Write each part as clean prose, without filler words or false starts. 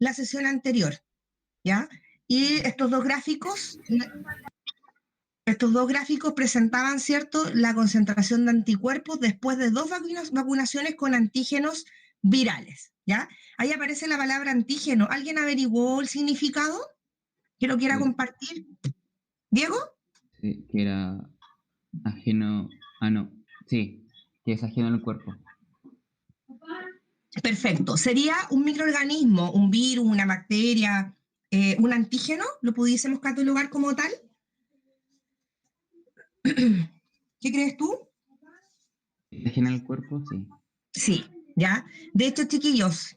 la sesión anterior, ¿ya? Y estos dos gráficos presentaban, ¿cierto?, la concentración de anticuerpos después de 2 vacunaciones con antígenos virales, ¿ya? Ahí aparece la palabra antígeno. ¿Alguien averiguó el significado? ¿Que lo quiera compartir? ¿Diego? Sí, que era ajeno. No. Sí, que es ajeno al cuerpo. Perfecto. ¿Sería un microorganismo, un virus, una bacteria, un antígeno? ¿Lo pudiésemos catalogar como tal? ¿Qué crees tú? Ajeno al cuerpo, sí. Sí, ¿ya? De hecho, chiquillos,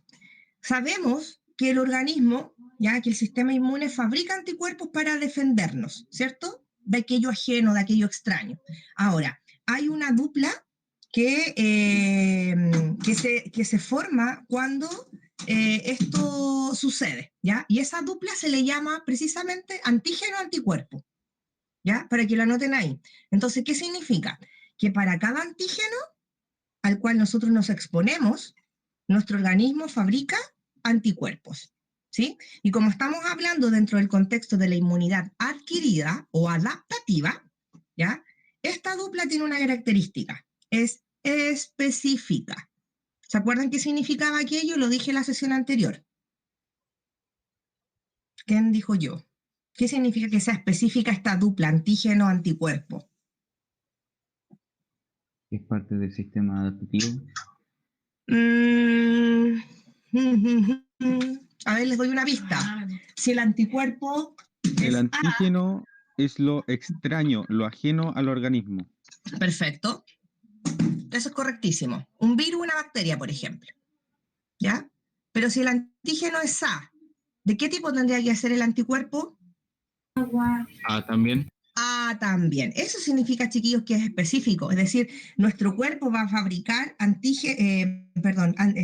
sabemos que el organismo, ya que el sistema inmune fabrica anticuerpos para defendernos, ¿cierto? De aquello ajeno, de aquello extraño. Ahora, hay una dupla que se forma cuando esto sucede, ¿ya? Y esa dupla se le llama precisamente antígeno-anticuerpo, ¿ya? Para que lo anoten ahí. Entonces, ¿qué significa? Que para cada antígeno al cual nosotros nos exponemos, nuestro organismo fabrica anticuerpos, ¿sí? Y como estamos hablando dentro del contexto de la inmunidad adquirida o adaptativa, ¿ya? Esta dupla tiene una característica, es específica. ¿Se acuerdan qué significaba aquello? Lo dije en la sesión anterior. ¿Quién dijo yo? ¿Qué significa que sea específica esta dupla antígeno-anticuerpo? Es parte del sistema adaptativo. A ver, les doy una pista. Si el anticuerpo El es antígeno es lo extraño, lo ajeno al organismo. A, perfecto. Eso es correctísimo. Un virus, una bacteria, por ejemplo. ¿Ya? Pero si el antígeno es A, ¿de qué tipo tendría que ser el anticuerpo? También. A también. Eso significa, chiquillos, que es específico. Es decir, nuestro cuerpo va a fabricar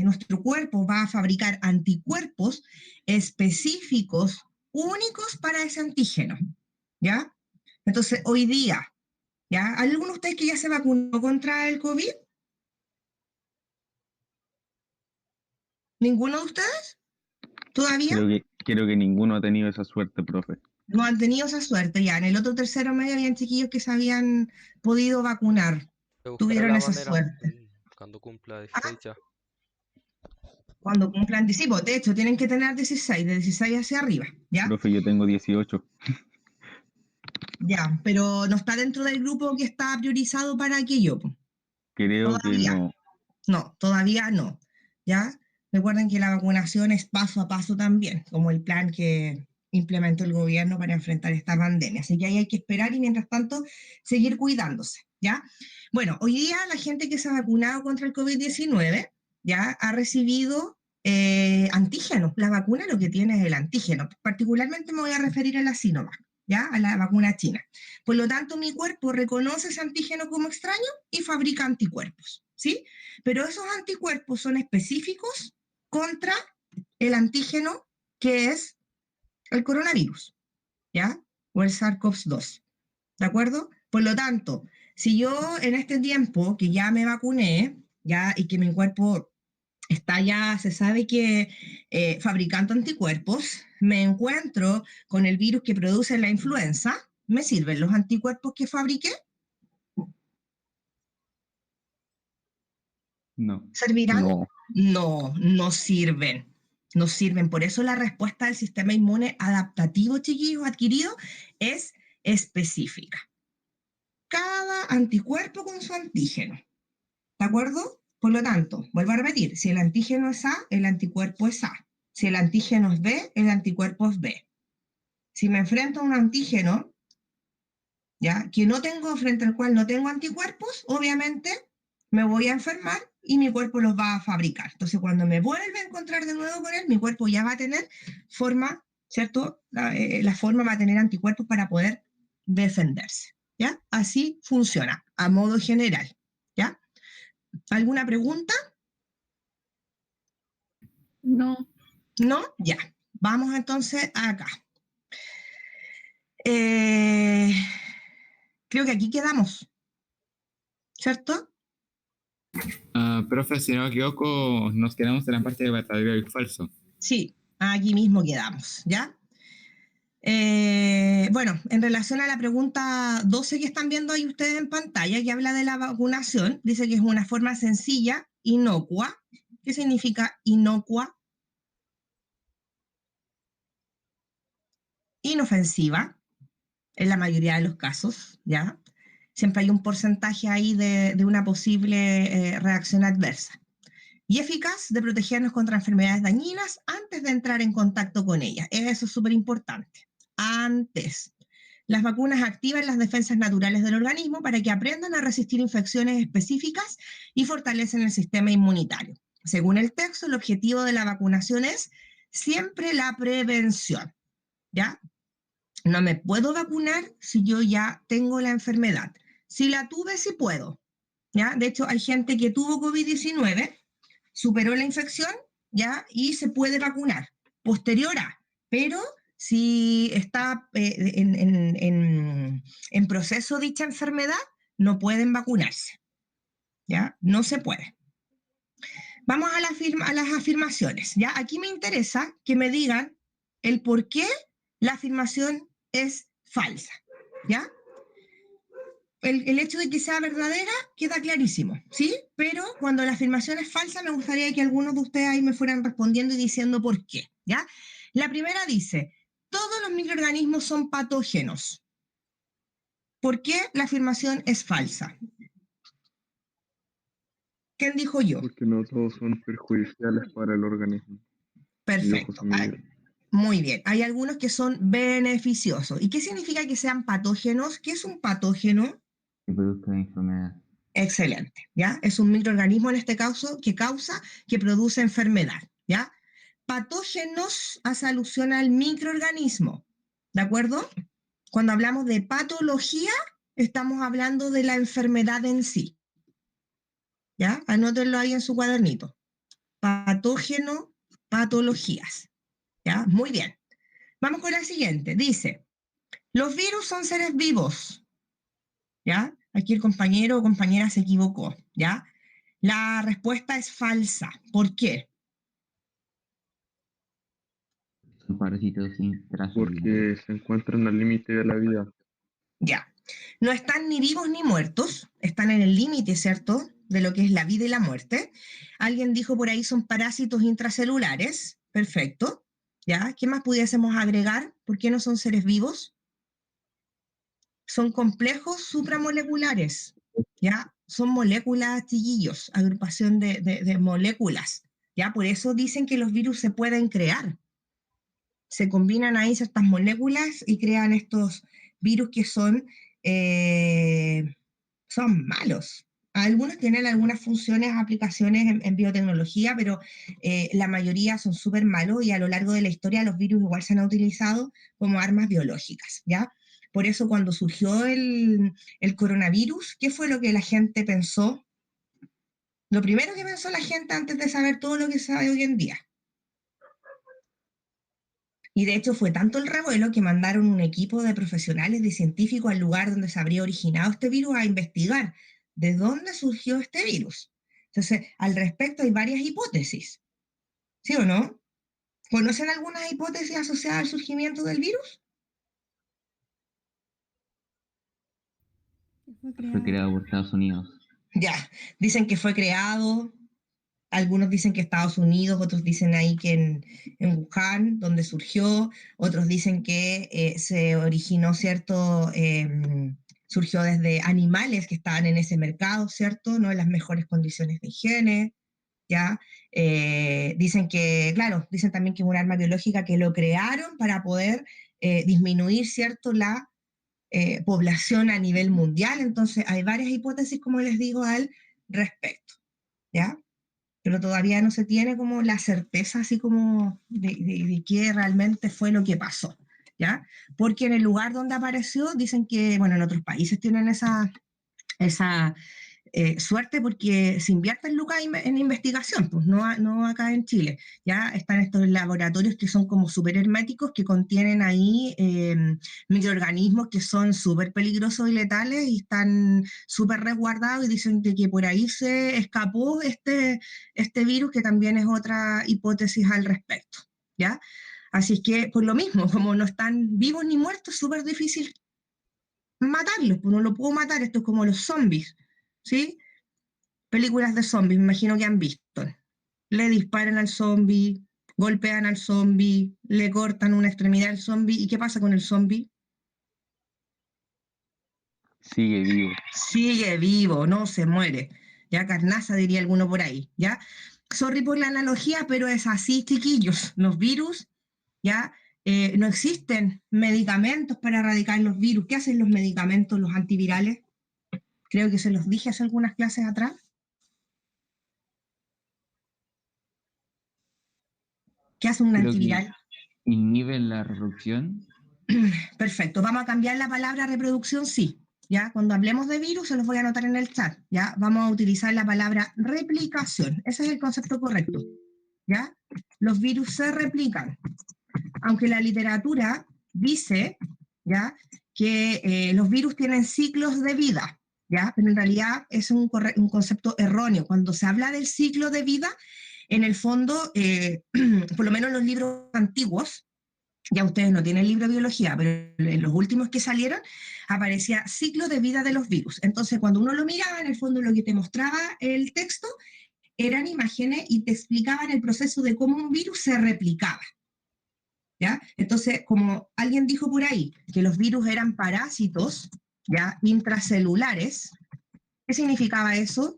nuestro cuerpo va a fabricar anticuerpos específicos, únicos para ese antígeno. ¿Ya? Entonces, hoy día, ¿ya? ¿Hay alguno de ustedes que ya se vacunó contra el COVID? ¿Ninguno de ustedes? ¿Todavía? Creo que ninguno ha tenido esa suerte, profe. No han tenido esa suerte ya. En el otro tercero medio habían chiquillos que se habían podido vacunar. Me buscaré Tuvieron la esa manera suerte. cuando cumpla de Ah, fecha. cuando cumplan 16, de hecho, tienen que tener 16, de 16 hacia arriba, ¿ya? Profe, yo tengo 18. Ya, pero no está dentro del grupo que está priorizado para aquello. Creo que Todavía. no. No, todavía no, ¿ya? Recuerden que la vacunación es paso a paso también, como el plan que implementó el gobierno para enfrentar esta pandemia. Así que ahí hay que esperar y mientras tanto seguir cuidándose, ¿ya? Bueno, hoy día la gente que se ha vacunado contra el COVID-19 ya ha recibido antígenos. La vacuna lo que tiene es el antígeno. Particularmente me voy a referir a la Sinovac, ¿ya? A la vacuna china. Por lo tanto, mi cuerpo reconoce ese antígeno como extraño y fabrica anticuerpos, ¿sí? Pero esos anticuerpos son específicos contra el antígeno que es el coronavirus, ¿ya? O el SARS-CoV-2, ¿de acuerdo? Por lo tanto, si yo en este tiempo que ya me vacuné, ya, y que mi cuerpo está ya, se sabe que fabricando anticuerpos, me encuentro con el virus que produce la influenza, ¿me sirven los anticuerpos que fabriqué? No. ¿Servirán? No. No, no sirven. No sirven. Por eso la respuesta del sistema inmune adaptativo, chiquillos, adquirido, es específica. Cada anticuerpo con su antígeno. ¿De acuerdo? Por lo tanto, vuelvo a repetir, si el antígeno es A, el anticuerpo es A. Si el antígeno es B, el anticuerpo es B. Si me enfrento a un antígeno, ¿ya? Que no tengo, frente al cual no tengo anticuerpos, obviamente me voy a enfermar y mi cuerpo los va a fabricar. Entonces, cuando me vuelve a encontrar de nuevo con él, mi cuerpo ya va a tener forma, ¿cierto? La forma va a tener anticuerpos para poder defenderse, ¿ya? Así funciona, a modo general, ¿ya? ¿Alguna pregunta? No. ¿No? Ya. Vamos entonces acá. Eh, creo que aquí quedamos, ¿cierto? Profe, si no me equivoco, nos quedamos en la parte de verdadero y falso. Sí, Aquí mismo quedamos, ¿ya? Bueno, en relación a la pregunta 12 que están viendo ahí ustedes en pantalla, que habla de la vacunación, dice que es una forma sencilla, inocua. ¿Qué significa inocua? Inofensiva, en la mayoría de los casos, ¿ya? Siempre hay un porcentaje ahí de una posible reacción adversa. Y eficaz de protegernos contra enfermedades dañinas antes de entrar en contacto con ellas. Eso es súper importante. Antes. Las vacunas activan las defensas naturales del organismo para que aprendan a resistir infecciones específicas y fortalecen el sistema inmunitario. Según el texto, el objetivo de la vacunación es siempre la prevención, ¿ya? No me puedo vacunar si yo ya tengo la enfermedad. Si la tuve, sí puedo, ¿ya? De hecho, hay gente que tuvo COVID-19, superó la infección, ¿ya? Y se puede vacunar posterior a, pero si está en proceso dicha enfermedad, no pueden vacunarse, ¿ya? No se puede. Vamos a las afirmaciones, ¿ya? Aquí me interesa que me digan el por qué la afirmación es falsa, ¿ya? El hecho de que sea verdadera queda clarísimo, ¿sí? Pero cuando la afirmación es falsa, me gustaría que algunos de ustedes ahí me fueran respondiendo y diciendo por qué, ¿ya? La primera dice, todos los microorganismos son patógenos. ¿Por qué la afirmación es falsa? ¿Quién dijo yo? Porque no todos son perjudiciales para el organismo. Y ojo, Perfecto. son micro. Muy bien. Hay algunos que son beneficiosos. ¿Y qué significa que sean patógenos? ¿Qué es un patógeno? Que produzca enfermedad. Excelente, ¿ya? Es un microorganismo en este caso que produce enfermedad, ¿ya? Patógenos hace alusión al microorganismo, ¿de acuerdo? Cuando hablamos de patología, estamos hablando de la enfermedad en sí, ¿ya? Anótenlo ahí en su cuadernito. Patógeno, patologías, ¿ya? Muy bien. Vamos con la siguiente. Dice, los virus son seres vivos, ¿ya? Aquí el compañero o compañera se equivocó, ¿ya? La respuesta es falsa. ¿Por qué? Son parásitos intracelulares. Porque se encuentran al límite de la vida. Ya. No están ni vivos ni muertos, están en el límite, ¿cierto?, de lo que es la vida y la muerte. Alguien dijo por ahí son parásitos intracelulares. Perfecto. ¿Ya? ¿Qué más pudiésemos agregar? ¿Por qué no son seres vivos? Son complejos supramoleculares. ¿Ya? Son moléculas, chiquillos, agrupación de moléculas. ¿Ya? Por eso dicen que los virus se pueden crear. Se combinan ahí ciertas moléculas y crean estos virus que son malos. Algunos tienen algunas funciones, aplicaciones en biotecnología, pero la mayoría son súper malos y a lo largo de la historia los virus igual se han utilizado como armas biológicas, ¿ya? Por eso cuando surgió el coronavirus, ¿qué fue lo que la gente pensó? Lo primero que pensó la gente antes de saber todo lo que sabe hoy en día. Y de hecho fue tanto el revuelo que mandaron un equipo de profesionales, de científicos al lugar donde se habría originado este virus a investigar de dónde surgió este virus. Entonces, al respecto hay varias hipótesis, ¿sí o no? ¿Conocen algunas hipótesis asociadas al surgimiento del virus? Fue creado por Estados Unidos. Ya, dicen que fue creado, algunos dicen que Estados Unidos, otros dicen ahí que en Wuhan, donde surgió, otros dicen que se originó, ¿cierto? Surgió desde animales que estaban en ese mercado, ¿cierto? No en las mejores condiciones de higiene, ¿ya? Dicen que, claro, dicen también que es un arma biológica que lo crearon para poder disminuir, ¿cierto? La población a nivel mundial. Entonces, hay varias hipótesis, como les digo, al respecto, ¿ya? Pero todavía no se tiene como la certeza así como de qué realmente fue lo que pasó, ¿ya? Porque en el lugar donde apareció, dicen que, bueno, en otros países tienen esa suerte porque se invierten lucas en investigación, pues no acá en Chile. Ya están estos laboratorios que son como súper herméticos, que contienen ahí microorganismos que son súper peligrosos y letales y están súper resguardados y dicen que por ahí se escapó este virus, que también es otra hipótesis al respecto. ¿ya? Así es que, por lo mismo, como no están vivos ni muertos, es súper difícil matarlos, pues no lo puedo matar, esto es como los zombies, ¿sí? Películas de zombies, me imagino que han visto. Le disparan al zombie, golpean al zombie, le cortan una extremidad al zombie, ¿y qué pasa con el zombie? Sigue vivo. Sigue vivo, no se muere. Ya carnaza diría alguno por ahí, ¿ya? Sorry por la analogía, pero es así, chiquillos. Los virus, ¿ya? No existen medicamentos para erradicar los virus. ¿Qué hacen los medicamentos, los antivirales? Creo que se los dije hace algunas clases atrás. ¿Qué hace un Creo que antiviral? inhiben la reproducción. Perfecto, vamos a cambiar la palabra reproducción, sí. ¿Ya? Cuando hablemos de virus, se los voy a anotar en el chat. ¿Ya? Vamos a utilizar la palabra replicación. Ese es el concepto correcto. ¿Ya? Los virus se replican. Aunque la literatura dice, ¿ya?, que los virus tienen ciclos de vida, ¿ya? Pero en realidad es un concepto erróneo. Cuando se habla del ciclo de vida, en el fondo, por lo menos en los libros antiguos, ya ustedes no tienen libro de biología, pero en los últimos que salieron aparecía ciclo de vida de los virus. Entonces, cuando uno lo miraba, en el fondo lo que te mostraba el texto eran imágenes y te explicaban el proceso de cómo un virus se replicaba. ¿Ya? Entonces, como alguien dijo por ahí, que los virus eran parásitos, ¿ya?, intracelulares, ¿qué significaba eso?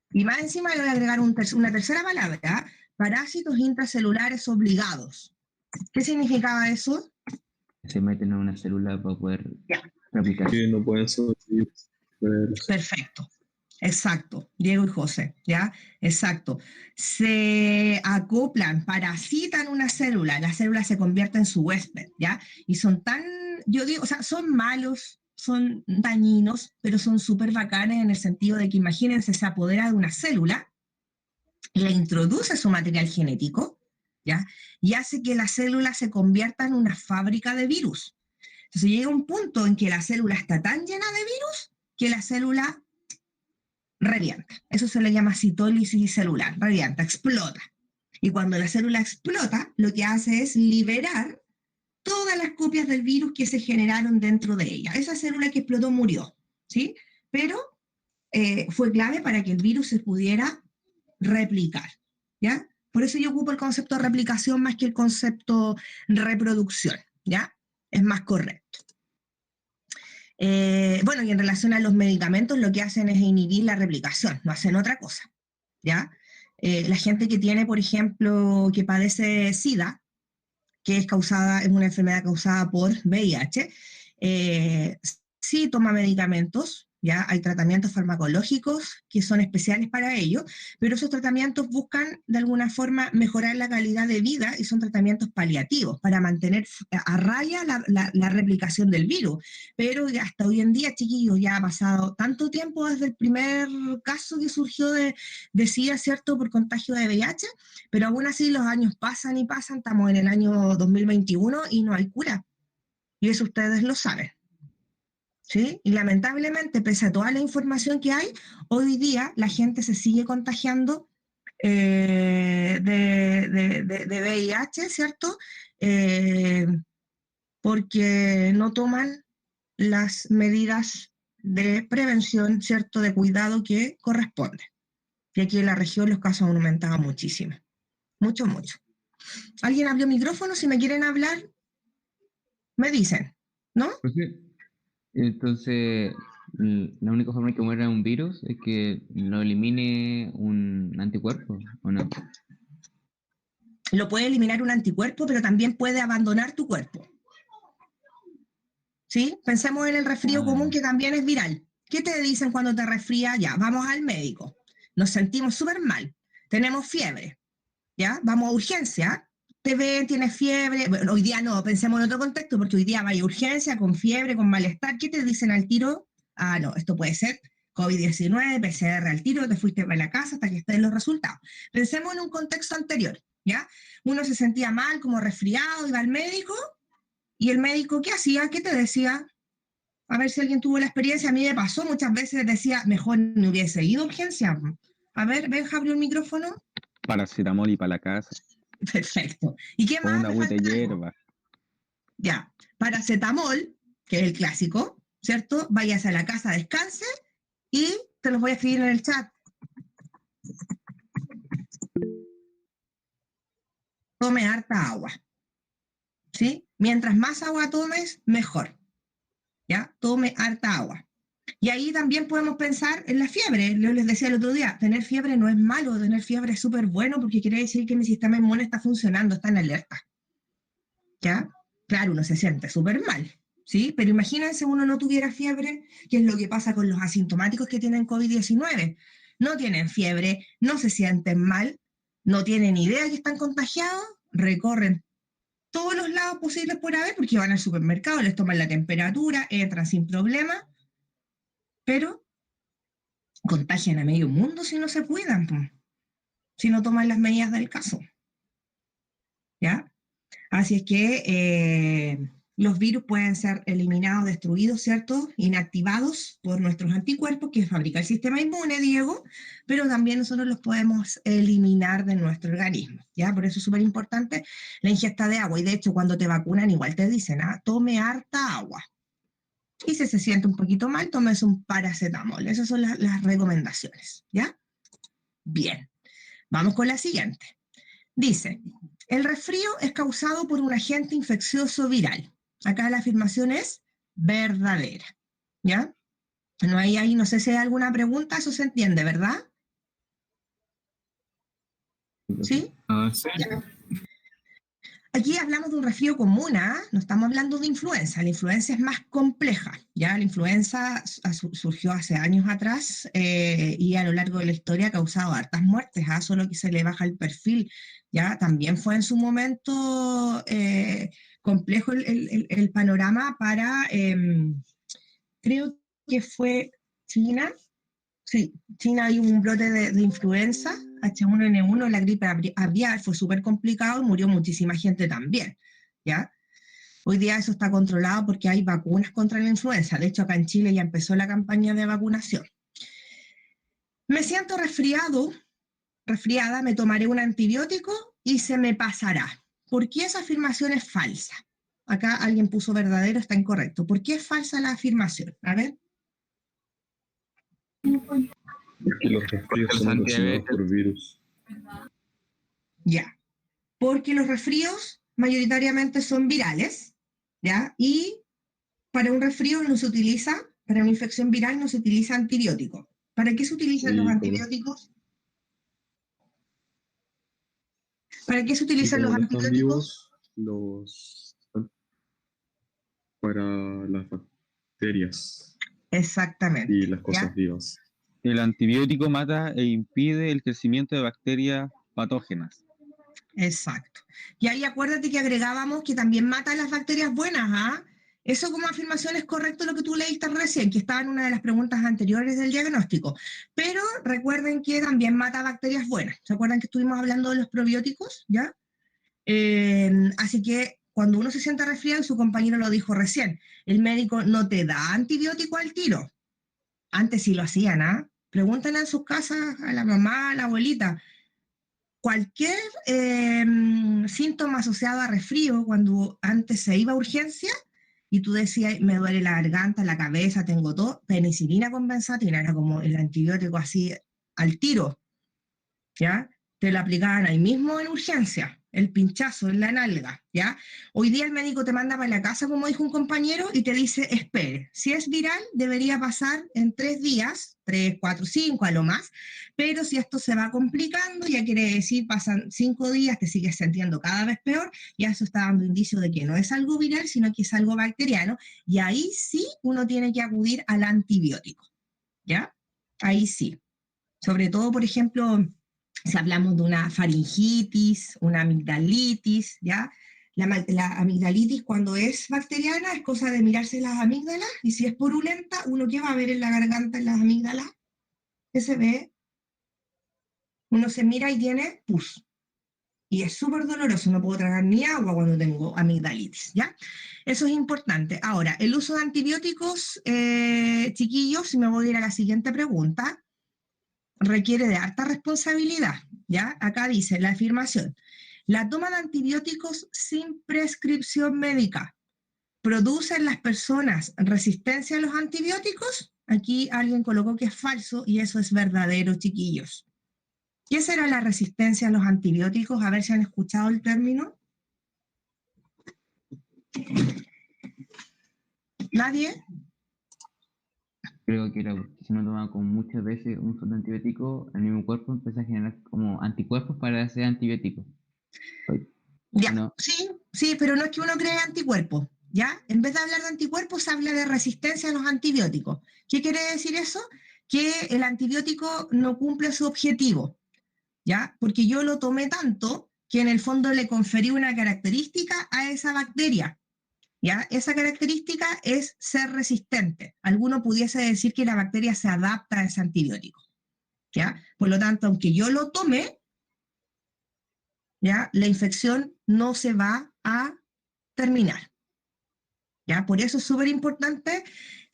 Y más encima le voy a agregar una tercera palabra, ¿ya? Parásitos intracelulares obligados. ¿Qué significaba eso? Se meten en una célula para poder Ya. replicar. Que no pueden sobrevivir. Perfecto. Exacto, Diego y José, ¿ya? Exacto. Se acoplan, parasitan una célula, la célula se convierte en su huésped, ¿ya? Y son tan, yo digo, o sea, son malos, son dañinos, pero son súper bacanes en el sentido de que imagínense, se apodera de una célula, le introduce su material genético, ¿ya? Y hace que la célula se convierta en una fábrica de virus. Entonces llega un punto en que la célula está tan llena de virus que la célula revienta. Eso se le llama citólisis celular, revienta, explota. Y cuando la célula explota, lo que hace es liberar todas las copias del virus que se generaron dentro de ella. Esa célula que explotó murió, ¿sí? Pero fue clave para que el virus se pudiera replicar, ¿ya? Por eso yo ocupo el concepto de replicación más que el concepto reproducción, ¿ya? Es más correcto. Bueno, y en relación a los medicamentos, lo que hacen es inhibir la replicación, no hacen otra cosa, ¿ya? La gente que tiene, por ejemplo, que padece SIDA, que es una enfermedad causada por VIH, sí toma medicamentos, ¿ya? Hay tratamientos farmacológicos que son especiales para ello, pero esos tratamientos buscan de alguna forma mejorar la calidad de vida y son tratamientos paliativos para mantener a raya la replicación del virus. Pero hasta hoy en día, chiquillos, ya ha pasado tanto tiempo desde el primer caso que surgió de SIDA, ¿cierto?, por contagio de VIH, pero aún así los años pasan y pasan, estamos en el año 2021 y no hay cura. Y eso ustedes lo saben. ¿Sí? Y lamentablemente, pese a toda la información que hay, hoy día la gente se sigue contagiando de VIH, ¿cierto? Porque no toman las medidas de prevención, ¿cierto?, de cuidado que corresponden. Y aquí en la región los casos han aumentado muchísimo. Mucho, mucho. ¿Alguien abrió micrófono? Si me quieren hablar, me dicen, ¿no? Pues sí. Entonces, la única forma de que muera un virus es que lo elimine un anticuerpo, ¿o no? Lo puede eliminar un anticuerpo, pero también puede abandonar tu cuerpo. ¿Sí? Pensemos en el resfrío común, que también es viral. ¿Qué te dicen cuando te resfrías? Ya, vamos al médico. Nos sentimos súper mal. Tenemos fiebre. ¿Ya? Vamos a urgencia. Te ven, tienes fiebre. Bueno, hoy día no, pensemos en otro contexto, porque hoy día vaya a urgencia, con fiebre, con malestar. ¿Qué te dicen al tiro? Ah, no, esto puede ser COVID-19, PCR al tiro, te fuiste para la casa hasta que estén los resultados. Pensemos en un contexto anterior, ¿ya? Uno se sentía mal, como resfriado, iba al médico, y el médico, ¿qué hacía? ¿Qué te decía? A ver si alguien tuvo la experiencia. A mí me pasó muchas veces, decía, mejor no hubiese ido a urgencia. A ver, ven, abrió el micrófono. Paracetamol y para la casa. Perfecto. ¿Y qué O más una me agüita de falta? hierba. Ya, paracetamol, que es el clásico, ¿cierto? Vayas a la casa, descanse y te los voy a escribir en el chat. Tome harta agua, ¿sí? Mientras más agua tomes, mejor, ¿ya? Tome harta agua. Y ahí también podemos pensar en la fiebre. Yo les decía el otro día, tener fiebre no es malo, tener fiebre es súper bueno porque quiere decir que mi sistema inmune está funcionando, está en alerta, ¿ya? Claro, uno se siente súper mal, ¿sí? Pero imagínense uno no tuviera fiebre, ¿qué es lo que pasa con los asintomáticos que tienen COVID-19? No tienen fiebre, no se sienten mal, no tienen idea que están contagiados, recorren todos los lados posibles por haber porque van al supermercado, les toman la temperatura, entran sin problema, pero contagian a medio mundo si no se cuidan, si no toman las medidas del caso, ¿ya? Así es que los virus pueden ser eliminados, destruidos, ¿cierto? Inactivados por nuestros anticuerpos que fabrica el sistema inmune, Diego, pero también nosotros los podemos eliminar de nuestro organismo, ¿ya? Por eso es súper importante la ingesta de agua. Y de hecho, cuando te vacunan, igual te dicen, tome harta agua. Y si se siente un poquito mal, tomes un paracetamol. Esas son las recomendaciones, ¿ya? Bien, vamos con la siguiente. Dice, el resfrío es causado por un agente infeccioso viral. Acá la afirmación es verdadera, ¿ya? No hay ahí, no sé si hay alguna pregunta, eso se entiende, ¿verdad? ¿Sí? Sí. Ya. Aquí hablamos de un resfrío común, no estamos hablando de influenza. La influenza es más compleja, ¿ya? La influenza surgió hace años atrás y a lo largo de la historia ha causado hartas muertes, solo que se le baja el perfil, ¿ya? También fue en su momento complejo el panorama para, creo que fue China. Sí, China hay un brote de influenza, H1N1, la gripe aviar, fue súper complicado y murió muchísima gente también, ¿ya? Hoy día eso está controlado porque hay vacunas contra la influenza. De hecho, acá en Chile ya empezó la campaña de vacunación. Me siento resfriada, me tomaré un antibiótico y se me pasará. ¿Por qué esa afirmación es falsa? Acá alguien puso verdadero, está incorrecto. ¿Por qué es falsa la afirmación? A ver. Porque los resfríos son ocasionados por virus. Ya. Porque los resfríos mayoritariamente son virales, ¿ya? Y para un resfrío no se utiliza, para una infección viral no se utiliza antibiótico. ¿Para qué se utilizan los antibióticos? ¿Para qué se Y utilizan los como no están antibióticos? vivos, para las bacterias Exactamente, y las cosas ¿ya? vivas. El antibiótico mata e impide el crecimiento de bacterias patógenas. Exacto. Y ahí acuérdate que agregábamos que también mata a las bacterias buenas, Eso como afirmación es correcto lo que tú leíste recién, que estaba en una de las preguntas anteriores del diagnóstico. Pero recuerden que también mata bacterias buenas. ¿Se acuerdan que estuvimos hablando de los probióticos? ¿Ya? Así que cuando uno se siente resfriado, su compañero lo dijo recién, el médico no te da antibiótico al tiro. Antes sí lo hacían, Pregúntenle en sus casas a la mamá, a la abuelita. Cualquier síntoma asociado a resfrío, cuando antes se iba a urgencia y tú decías, me duele la garganta, la cabeza, tengo todo, penicilina con benzatina, era como el antibiótico así al tiro, ¿ya? Te lo aplicaban ahí mismo en urgencia, el pinchazo en la nalga, ¿ya? Hoy día el médico te manda para la casa, como dijo un compañero, y te dice, espere, si es viral, debería pasar en 3 días, 3, 4, 5 a lo más, pero si esto se va complicando, ya quiere decir, pasan 5 días, te sigues sintiendo cada vez peor, y eso está dando indicio de que no es algo viral, sino que es algo bacteriano, y ahí sí uno tiene que acudir al antibiótico, ¿ya? Ahí sí. Sobre todo, por ejemplo, si hablamos de una faringitis, una amigdalitis, ¿ya? La amigdalitis cuando es bacteriana es cosa de mirarse las amígdalas y si es purulenta, uno que va a ver en la garganta, en las amígdalas, que se ve, uno se mira y tiene pus. Y es súper doloroso, no puedo tragar ni agua cuando tengo amigdalitis, ¿ya? Eso es importante. Ahora, el uso de antibióticos, chiquillos, si me voy a ir a la siguiente pregunta, requiere de harta responsabilidad, ¿ya? Acá dice la afirmación. La toma de antibióticos sin prescripción médica ¿produce en las personas resistencia a los antibióticos? Aquí alguien colocó que es falso y eso es verdadero, chiquillos. ¿Qué será la resistencia a los antibióticos? A ver si han escuchado el término. ¿Nadie? Creo que era porque si uno toma con muchas veces un solo antibiótico, el mismo cuerpo empieza a generar como anticuerpos para ese antibiótico. Ya, No, sí, pero no es que uno cree anticuerpos, ¿ya? En vez de hablar de anticuerpos, se habla de resistencia a los antibióticos. ¿Qué quiere decir eso? Que el antibiótico no cumple su objetivo, ¿ya? Porque yo lo tomé tanto que en el fondo le conferí una característica a esa bacteria, ¿ya? Esa característica es ser resistente. Alguno pudiese decir que la bacteria se adapta a ese antibiótico, ¿ya? Por lo tanto, aunque yo lo tome, ¿ya? La infección no se va a terminar, ¿ya? Por eso es súper importante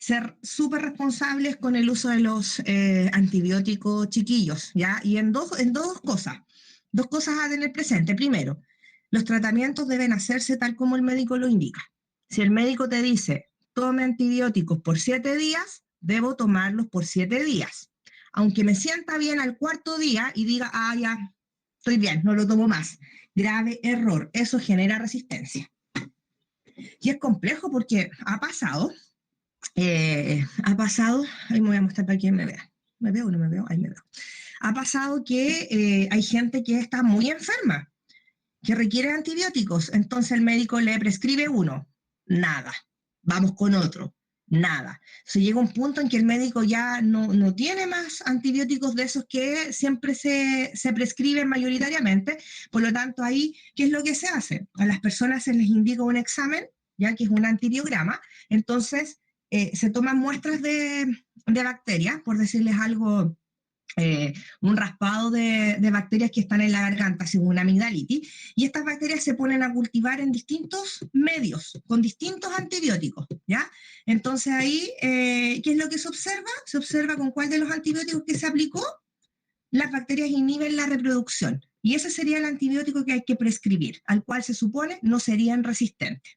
ser súper responsables con el uso de los antibióticos, chiquillos, ¿ya? Y en dos cosas a tener presente. Primero, los tratamientos deben hacerse tal como el médico lo indica. Si el médico te dice, tome antibióticos por 7 días, debo tomarlos por 7 días. Aunque me sienta bien al cuarto día y diga, ah, ya, estoy bien, no lo tomo más. Grave error, eso genera resistencia. Y es complejo porque ha pasado, ahí me voy a mostrar para quien me vea. ¿Me veo o no me veo? Ahí me veo. Ha pasado que hay gente que está muy enferma, que requiere antibióticos, entonces el médico le prescribe uno, nada, vamos con otro, nada. Se llega un punto en que el médico ya no tiene más antibióticos de esos que siempre se prescriben mayoritariamente, por lo tanto ahí, ¿qué es lo que se hace? A las personas se les indica un examen, ya que es un antibiograma, entonces se toman muestras de bacterias, por decirles algo, un raspado de bacterias que están en la garganta, según una amigdalitis, y estas bacterias se ponen a cultivar en distintos medios, con distintos antibióticos, ¿ya? Entonces ahí, ¿qué es lo que se observa? Se observa con cuál de los antibióticos que se aplicó, las bacterias inhiben la reproducción, y ese sería el antibiótico que hay que prescribir, al cual se supone no serían resistentes.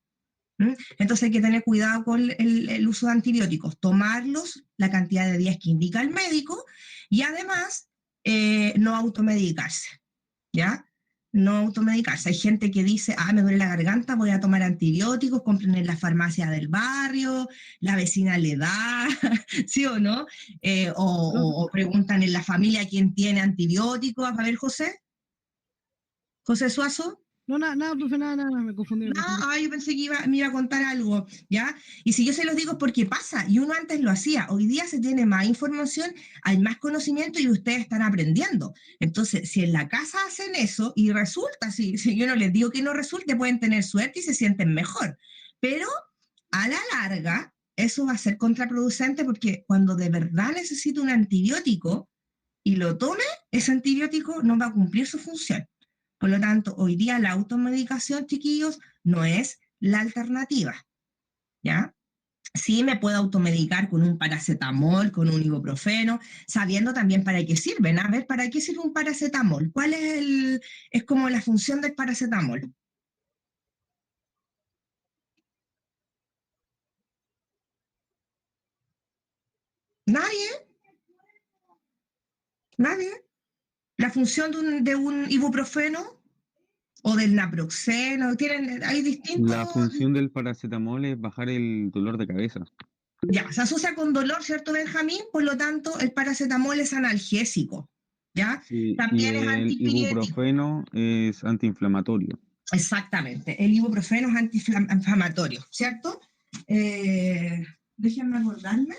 Entonces hay que tener cuidado con el uso de antibióticos, tomarlos la cantidad de días que indica el médico y además no automedicarse, ¿ya? No automedicarse. Hay gente que dice, ah, me duele la garganta, voy a tomar antibióticos, compren en la farmacia del barrio, la vecina le da, ¿sí o no? O preguntan en la familia quién tiene antibióticos. A ver, José Suazo. No, nada, profe, nada, me confundí. No, yo pensé que me iba a contar algo, ¿ya? Y si yo se los digo es porque pasa, y uno antes lo hacía, hoy día se tiene más información, hay más conocimiento y ustedes están aprendiendo. Entonces, si en la casa hacen eso y resulta, si yo no les digo que no resulte, pueden tener suerte y se sienten mejor, pero a la larga eso va a ser contraproducente porque cuando de verdad necesito un antibiótico y lo tome, ese antibiótico no va a cumplir su función. Por lo tanto, hoy día la automedicación, chiquillos, no es la alternativa, ¿ya? Sí me puedo automedicar con un paracetamol, con un ibuprofeno, sabiendo también para qué sirven. A ver, ¿para qué sirve un paracetamol? ¿Cuál es como la función del paracetamol? ¿Nadie? ¿Nadie? La función de un ibuprofeno o del naproxeno, hay distintos... La función del paracetamol es bajar el dolor de cabeza. Ya, se asocia con dolor, ¿cierto, Benjamín? Por lo tanto, el paracetamol es analgésico, ¿ya? Sí, También y es el antipirético. ibuprofeno es antiinflamatorio. Exactamente, el ibuprofeno es antiinflamatorio, ¿cierto? Déjenme acordarme.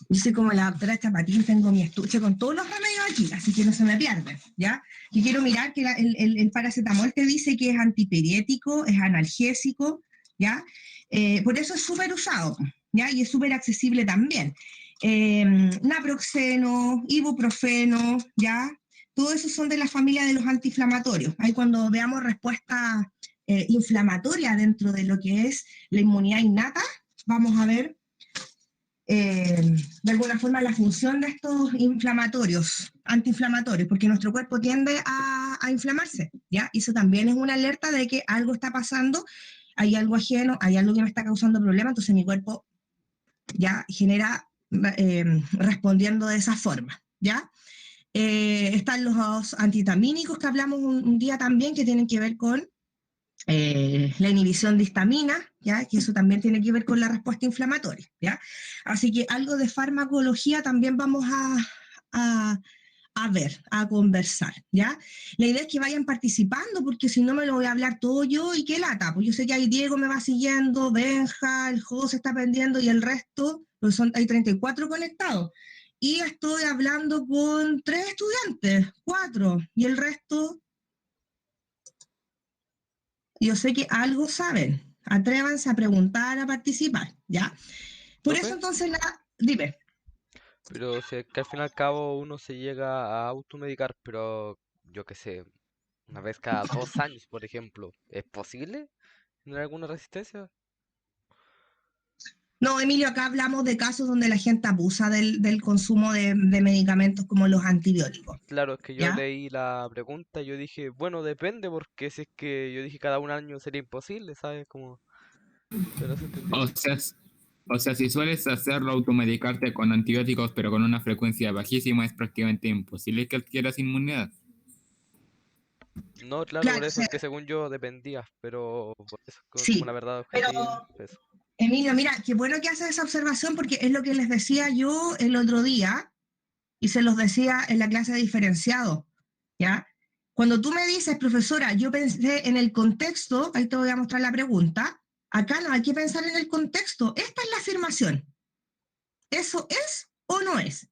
Yo soy como la doctora Chapatín, tengo mi estuche con todos los remedios aquí, así que no se me pierden, ¿ya? Y quiero mirar que el paracetamol te dice que es antipirético, es analgésico, ¿ya? Por eso es súper usado, ¿ya? Y es súper accesible también. Naproxeno, ibuprofeno, ¿ya? Todo eso son de la familia de los antiinflamatorios. Ahí cuando veamos respuesta inflamatoria dentro de lo que es la inmunidad innata, vamos a ver de alguna forma la función de estos inflamatorios, antiinflamatorios, porque nuestro cuerpo tiende a a inflamarse, ¿ya? Y eso también es una alerta de que algo está pasando, hay algo ajeno, hay algo que me está causando problemas, entonces mi cuerpo ya genera respondiendo de esa forma, ¿ya? Están los antihistamínicos que hablamos un día también, que tienen que ver con la inhibición de histamina, ¿ya? Que eso también tiene que ver con la respuesta inflamatoria, ¿ya? Así que algo de farmacología también vamos a ver, a conversar, ¿ya? La idea es que vayan participando, porque si no me lo voy a hablar todo yo y qué lata, pues yo sé que ahí Diego me va siguiendo, Benja, el José está pendiendo y el resto, pues hay 34 conectados. Y estoy hablando con 3 estudiantes, 4, y el resto, yo sé que algo saben. Atrévanse a preguntar, a participar, ¿ya? Por eso ¿Profe? entonces, dime. Pero si es que al fin y al cabo uno se llega a automedicar, pero yo qué sé, una vez cada 2 años, por ejemplo, ¿es posible tener alguna resistencia? No, Emilio, acá hablamos de casos donde la gente abusa del consumo de medicamentos como los antibióticos, Claro, es que yo ¿ya? leí la pregunta y yo dije, bueno, depende, porque si es que yo dije cada 1 año sería imposible, ¿sabes? Como, pero se entendió. O sea, o sea, si sueles hacerlo, automedicarte con antibióticos, pero con una frecuencia bajísima, es prácticamente imposible que adquieras inmunidad. No, claro, por Claro, o eso sea, es que según yo dependía, pero por eso como una sí, verdad pero objetiva, eso. Emilio, mira, qué bueno que haces esa observación porque es lo que les decía yo el otro día y se los decía en la clase de diferenciado, ¿ya? Cuando tú me dices, profesora, yo pensé en el contexto, ahí te voy a mostrar la pregunta, acá no hay que pensar en el contexto, esta es la afirmación, ¿eso es o no es?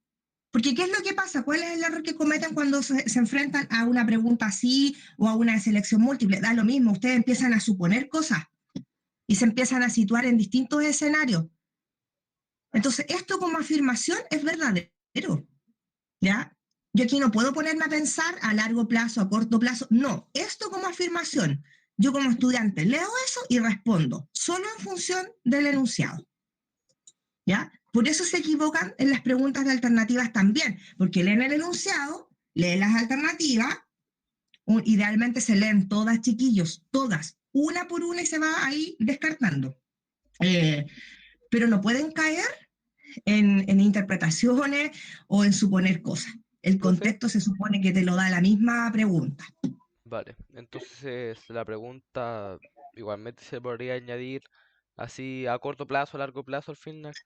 Porque ¿qué es lo que pasa? ¿Cuál es el error que cometen cuando se enfrentan a una pregunta así o a una selección múltiple? Da lo mismo, ustedes empiezan a suponer cosas y se empiezan a situar en distintos escenarios. Entonces, esto como afirmación es verdadero, ¿ya? Yo aquí no puedo ponerme a pensar a largo plazo, a corto plazo, no, esto como afirmación. Yo como estudiante leo eso y respondo, solo en función del enunciado, ¿ya? Por eso se equivocan en las preguntas de alternativas también, porque leen el enunciado, leen las alternativas, idealmente se leen todas, chiquillos, todas, una por una y se va ahí descartando. Eh, pero no pueden caer en interpretaciones o en suponer cosas. El Profe, contexto se supone que te lo da la misma pregunta. vale, entonces la pregunta igualmente se podría añadir así a corto plazo, a largo plazo al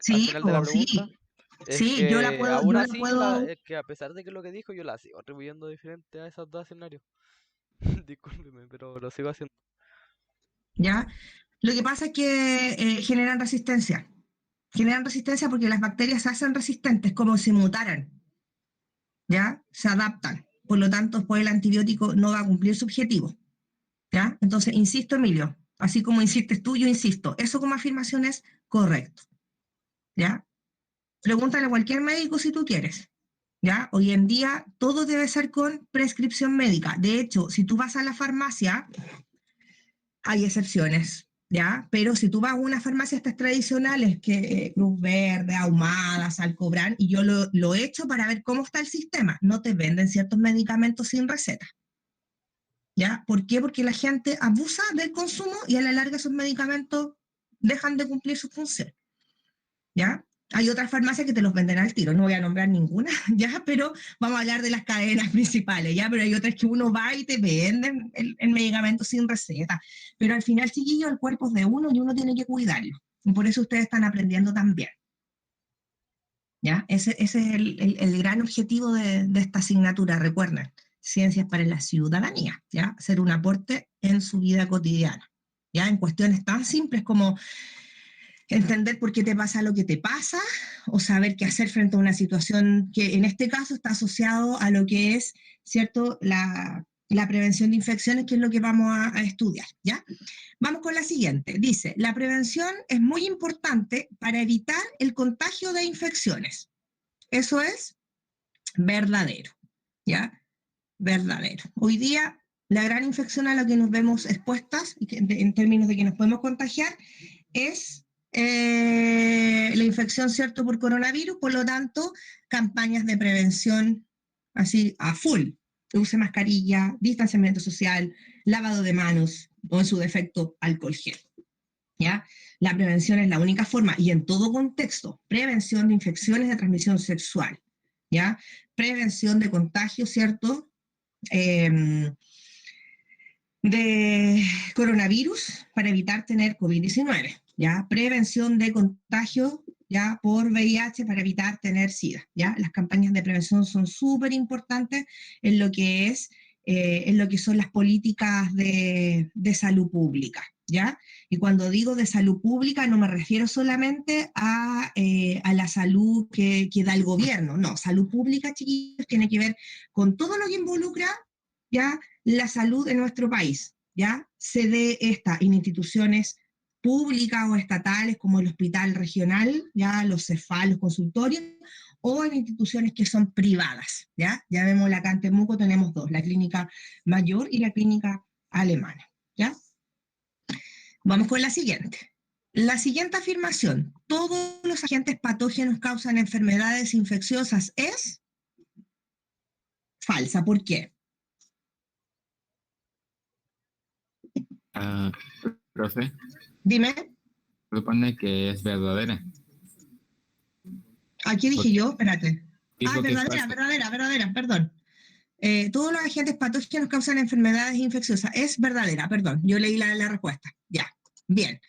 Sí, final de la pues pregunta. sí, Es sí, que aún yo la así, puedo, es que a pesar de que lo que dijo, yo la sigo atribuyendo diferente a esos dos escenarios. Discúlpeme, pero lo sigo haciendo. ¿ya? Lo que pasa es que generan resistencia porque las bacterias se hacen resistentes, como si mutaran, ¿ya? Se adaptan, por lo tanto, después el antibiótico no va a cumplir su objetivo, ¿ya? Entonces, insisto, Emilio, así como insistes tú, yo insisto, eso como afirmación es correcto, ¿ya? Pregúntale a cualquier médico si tú quieres, ¿ya? Hoy en día todo debe ser con prescripción médica. De hecho, si tú vas a la farmacia, hay excepciones, ¿ya? Pero si tú vas a una farmacia estas tradicionales, que Cruz Verde, Ahumada, Salcobrán, y yo lo he hecho para ver cómo está el sistema, no te venden ciertos medicamentos sin receta, ¿ya? ¿Por qué? Porque la gente abusa del consumo y a la larga esos medicamentos dejan de cumplir su función, ¿ya? Hay otras farmacias que te los venden al tiro, no voy a nombrar ninguna, ¿ya? Pero vamos a hablar de las cadenas principales, ¿ya? Pero hay otras que uno va y te venden el medicamento sin receta. Pero al final, chiquillo, el cuerpo es de uno y uno tiene que cuidarlo. Y por eso ustedes están aprendiendo también, ¿ya? Ese es el gran objetivo de esta asignatura, recuerden, ciencias para la ciudadanía, ¿ya? Hacer un aporte en su vida cotidiana, ¿ya? En cuestiones tan simples como entender por qué te pasa lo que te pasa o saber qué hacer frente a una situación que en este caso está asociado a lo que es, ¿cierto?, la prevención de infecciones, que es lo que vamos a estudiar, ¿ya? Vamos con la siguiente. Dice, la prevención es muy importante para evitar el contagio de infecciones. Eso es verdadero, ¿ya? Verdadero. Hoy día, la gran infección a la que nos vemos expuestas, en términos de que nos podemos contagiar, es la infección, ¿cierto?, por coronavirus, por lo tanto, campañas de prevención así a full, use mascarilla, distanciamiento social, lavado de manos o en su defecto alcohol gel. ¿Ya? La prevención es la única forma y en todo contexto, prevención de infecciones de transmisión sexual, ¿ya? Prevención de contagio, ¿cierto? De coronavirus para evitar tener COVID-19, ¿ya? Prevención de contagio, ¿ya? Por VIH para evitar tener SIDA, ¿ya? Las campañas de prevención son súper importantes en lo que son las políticas de salud pública, ¿ya? Y cuando digo de salud pública no me refiero solamente a la salud que da el gobierno, no, salud pública, chiquillos, tiene que ver con todo lo que involucra, ¿ya? La salud en nuestro país, ¿ya? Se dé esta en instituciones públicas o estatales como el hospital regional, ¿ya? Los CEFAL, los consultorios, o en instituciones que son privadas, ¿ya? Ya vemos acá en Temuco tenemos dos, la clínica mayor y la clínica alemana, ¿ya? Vamos con la siguiente. La siguiente afirmación, todos los agentes patógenos causan enfermedades infecciosas, es falsa. ¿Por qué? Profe, Dime. supone que es verdadera. Aquí dije yo, espérate. Tipo que es Verdadera, perdón. Todos los agentes patógenos causan enfermedades infecciosas. Es verdadera, perdón. Yo leí la respuesta. Ya, bien.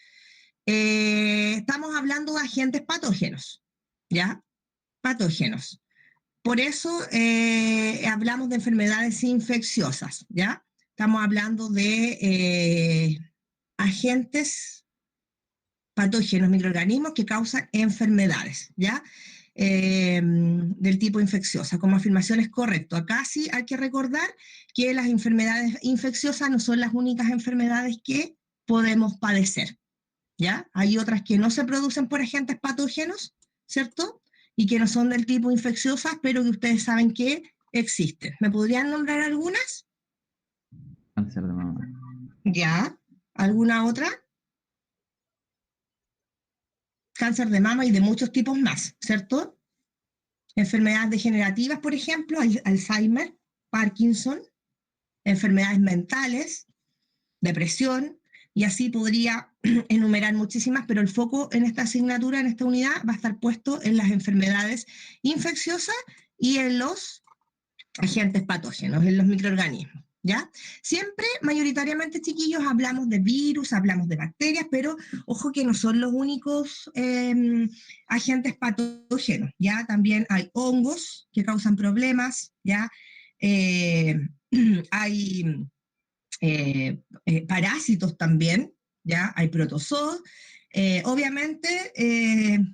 Estamos hablando de agentes patógenos, ¿ya? Patógenos. Por eso hablamos de enfermedades infecciosas, ¿ya? Estamos hablando de agentes patógenos, microorganismos que causan enfermedades, ¿ya? Del tipo infecciosa. Como afirmación es correcto. Acá sí hay que recordar que las enfermedades infecciosas no son las únicas enfermedades que podemos padecer, ¿ya? Hay otras que no se producen por agentes patógenos, ¿cierto? Y que no son del tipo infecciosas, pero que ustedes saben que existen. ¿Me podrían nombrar algunas? Cáncer de mama. ¿Ya? ¿Alguna otra? Cáncer de mama y de muchos tipos más, ¿cierto? Enfermedades degenerativas, por ejemplo, Alzheimer, Parkinson, enfermedades mentales, depresión, y así podría enumerar muchísimas, pero el foco en esta asignatura, en esta unidad, va a estar puesto en las enfermedades infecciosas y en los agentes patógenos, en los microorganismos, ¿ya? Siempre, mayoritariamente, chiquillos, hablamos de virus, hablamos de bacterias, pero ojo que no son los únicos agentes patógenos, ¿ya? También hay hongos que causan problemas, ¿ya? Hay parásitos también, ¿ya? Hay protozoos. Obviamente,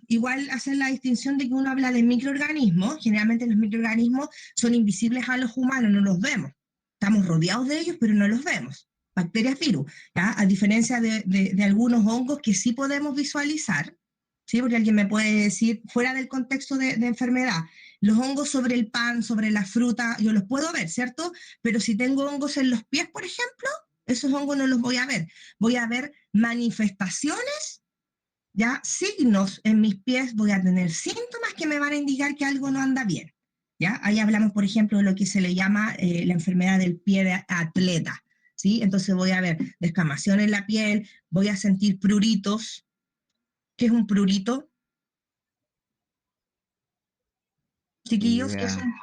igual hacer la distinción de que uno habla de microorganismos, generalmente los microorganismos son invisibles a los humanos, no los vemos. Estamos rodeados de ellos, pero no los vemos. Bacterias, virus, ¿ya? A diferencia de algunos hongos que sí podemos visualizar, ¿sí? Porque alguien me puede decir, fuera del contexto de enfermedad, los hongos sobre el pan, sobre la fruta, yo los puedo ver, ¿cierto? Pero si tengo hongos en los pies, por ejemplo, esos hongos no los voy a ver. Voy a ver manifestaciones, ya signos en mis pies, voy a tener síntomas que me van a indicar que algo no anda bien, ¿ya? Ahí hablamos, por ejemplo, de lo que se le llama la enfermedad del pie de atleta, ¿sí? Entonces voy a ver descamación en la piel, voy a sentir pruritos. ¿Qué es un prurito? Chiquillos, ¿qué es un...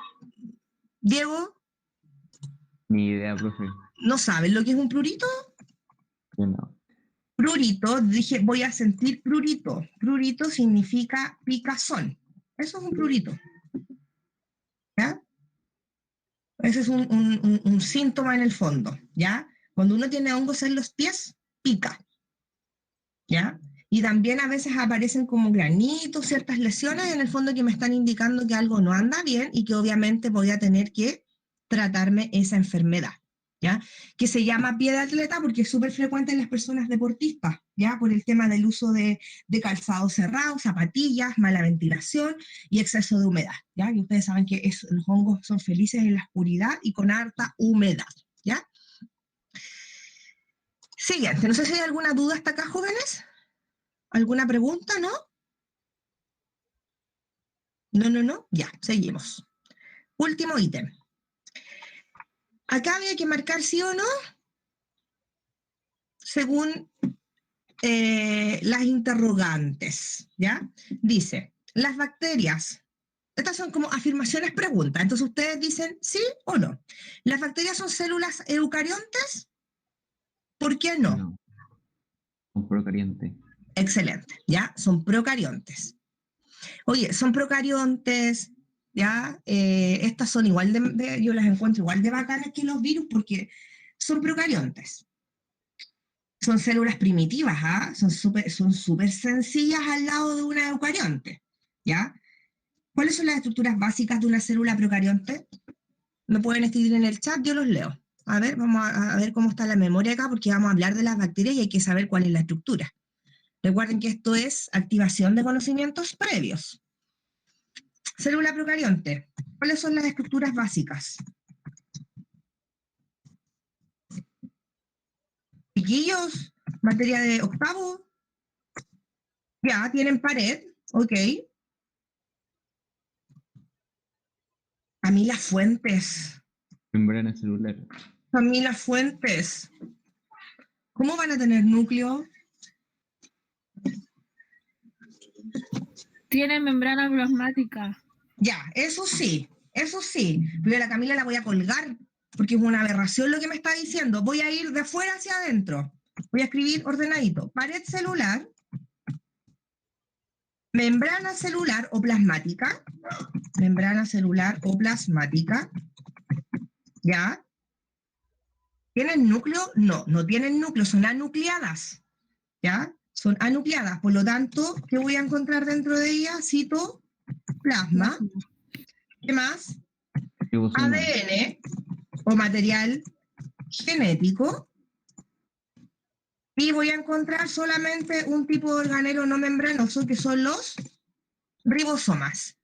Diego, Ni idea, profe. ¿no saben lo que es un prurito? Yo no. Prurito, dije, voy a sentir prurito. Prurito significa picazón. Eso es un prurito. ¿Ya? Ese es un síntoma en el fondo, ¿ya? Cuando uno tiene hongos en los pies, pica, ¿ya? Y también a veces aparecen como granitos, ciertas lesiones en el fondo que me están indicando que algo no anda bien y que obviamente voy a tener que tratarme esa enfermedad, ¿ya? Que se llama pie de atleta porque es súper frecuente en las personas deportistas, ¿ya? Por el tema del uso de calzado cerrado, zapatillas, mala ventilación y exceso de humedad, ¿ya? Y ustedes saben que los hongos son felices en la oscuridad y con harta humedad, ¿ya? Siguiente, no sé si hay alguna duda hasta acá, jóvenes. ¿Alguna pregunta, no? No, ya, seguimos. Último ítem. acá había que marcar sí o no, según las interrogantes, ¿ya? Dice, las bacterias, estas son como afirmaciones preguntas, entonces ustedes dicen sí o no. ¿Las bacterias son células eucariontes? ¿Por qué no? No, un procariante. Excelente, ¿ya? Son procariontes. Oye, son procariontes, ¿ya? Estas son igual yo las encuentro igual de bacanas que los virus porque son procariontes. Son células primitivas, ¿ah? Son súper sencillas al lado de una eucarionte, ¿ya? ¿Cuáles son las estructuras básicas de una célula procarionte? Me pueden escribir en el chat, yo los leo. A ver, vamos a ver cómo está la memoria acá, porque vamos a hablar de las bacterias y hay que saber cuál es la estructura. Recuerden que esto es activación de conocimientos previos. Célula procarionte. ¿Cuáles son las estructuras básicas? Chiquillos, materia de octavo. Ya, tienen pared, ok. Camila Fuentes. Membrana celular. Camila Fuentes. ¿Cómo van a tener núcleo? Tiene membrana plasmática. Ya, eso sí. Pero a la Camila la voy a colgar porque es una aberración lo que me está diciendo. Voy a ir de afuera hacia adentro. Voy a escribir ordenadito. Pared celular, membrana celular o plasmática. Membrana celular o plasmática. ¿Ya? ¿Tienen núcleo? No, no tienen núcleo, son anucleadas. ¿Ya? Son anucleadas, por lo tanto, ¿qué voy a encontrar dentro de ellas? Citoplasma. ¿Qué más? Ribosoma. ADN o material genético. Y voy a encontrar solamente un tipo de organelo no membranoso que son los ribosomas.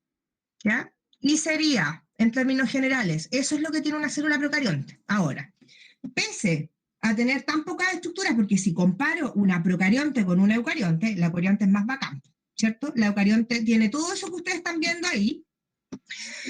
¿Ya? Y sería, en términos generales, eso es lo que tiene una célula procarionte. Ahora, pese a tener tan pocas estructuras, porque si comparo una procarionte con una eucarionte, la eucarionte es más bacán, ¿cierto? La eucarionte tiene todo eso que ustedes están viendo ahí.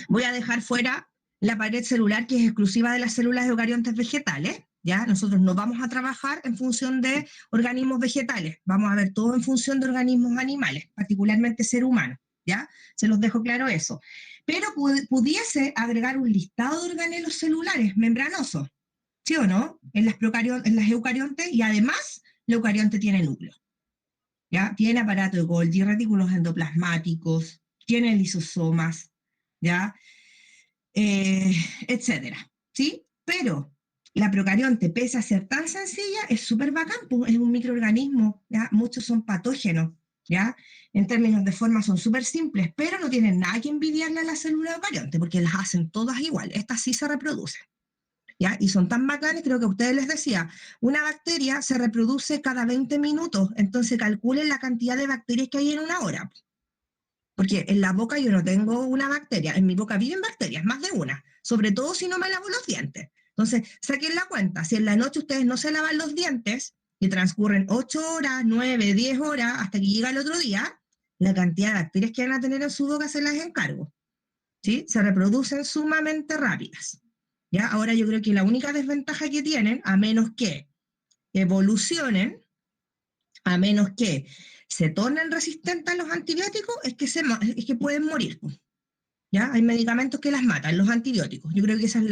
Voy a dejar fuera la pared celular, que es exclusiva de las células eucariontes vegetales, ¿ya? Nosotros no vamos a trabajar en función de organismos vegetales, vamos a ver todo en función de organismos animales, particularmente ser humano, ¿ya? Se los dejo claro eso. Pero pudiese agregar un listado de organelos celulares membranosos, ¿sí o no? En las eucariontes, y además la eucarionte tiene núcleo, ¿ya? Tiene aparato de Golgi, retículos endoplasmáticos, tiene lisosomas, ¿ya? Etcétera, ¿sí? Pero la procarionte, pese a ser tan sencilla, es súper bacán, pues, es un microorganismo, ¿ya? Muchos son patógenos, ¿ya? En términos de forma son súper simples, pero no tienen nada que envidiarle a la célula eucarionte, porque las hacen todas igual, estas sí se reproducen, ¿ya? Y son tan bacanes, creo que a ustedes les decía, una bacteria se reproduce cada 20 minutos, entonces calculen la cantidad de bacterias que hay en una hora. Porque en la boca yo no tengo una bacteria, en mi boca viven bacterias, más de una, sobre todo si no me lavo los dientes. Entonces, saquen la cuenta, si en la noche ustedes no se lavan los dientes y transcurren 8 horas, 9, 10 horas hasta que llega el otro día, la cantidad de bacterias que van a tener en su boca se las encargo, ¿sí? Se reproducen sumamente rápidas, ¿ya? Ahora yo creo que la única desventaja que tienen, a menos que evolucionen, a menos que se tornen resistentes a los antibióticos, es que pueden morir, ¿ya? Hay medicamentos que las matan, los antibióticos. Yo creo que esa es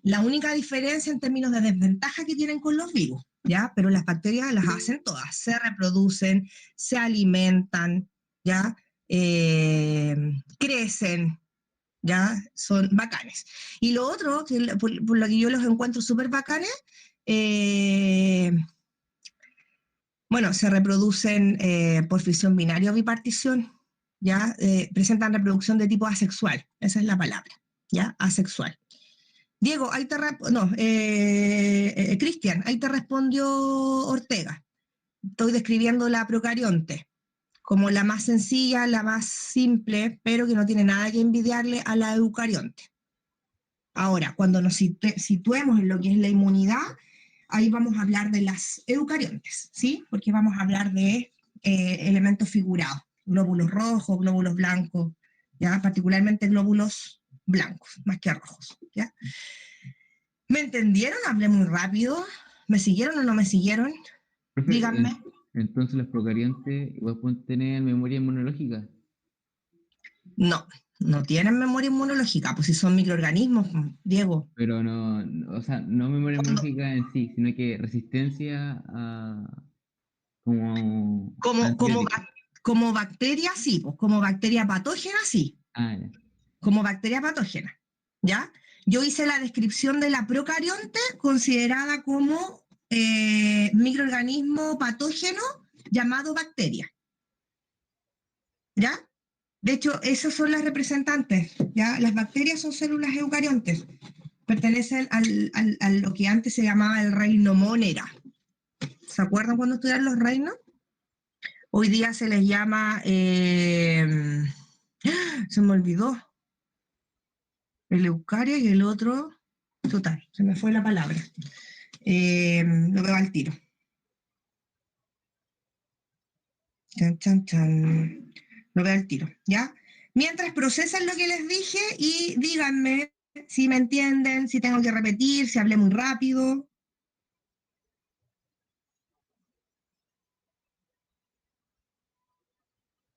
la única diferencia en términos de desventaja que tienen con los virus, ¿ya? Pero las bacterias las hacen todas, se reproducen, se alimentan, ¿ya? Crecen, ¿ya? Son bacanes. Y lo otro, por lo que yo los encuentro súper bacanes, bueno, se reproducen por fisión binaria o bipartición, ¿ya? Presentan reproducción de tipo asexual, esa es la palabra, ¿ya? Asexual. Diego, ahí te Cristian, ahí te respondió Ortega. Estoy describiendo la procarionte como la más sencilla, la más simple, pero que no tiene nada que envidiarle a la eucarionte. Ahora, cuando nos situemos en lo que es la inmunidad, ahí vamos a hablar de las eucariontes, ¿sí? Porque vamos a hablar de elementos figurados, glóbulos rojos, glóbulos blancos, ¿ya? Particularmente glóbulos blancos, más que rojos, ¿ya? ¿Me entendieron? ¿Hablé muy rápido? ¿Me siguieron o no me siguieron? Profe, Díganme. entonces los procariantes igual pueden tener memoria inmunológica. No, no tienen memoria inmunológica, pues si son microorganismos, Diego. Pero o sea, no memoria Cuando- inmunológica en sí, sino que resistencia a como Como, como, antibióticos. bac- como bacteria, sí, pues como bacteria patógena, sí, Ah, ya. como bacteria patógena, ¿ya? Yo hice la descripción de la procarionte considerada como microorganismo patógeno llamado bacteria, ¿ya? De hecho, esas son las representantes, ¿ya? Las bacterias son células eucariontes, pertenecen a lo que antes se llamaba el reino Monera. ¿Se acuerdan cuando estudiaron los reinos? Hoy día se les llama, se me olvidó, el Eucaria y el otro, total, se me fue la palabra. Lo veo al tiro. Chan, chan, chan. Lo veo al tiro, ¿ya? Mientras procesan lo que les dije y díganme si me entienden, si tengo que repetir, si hablé muy rápido.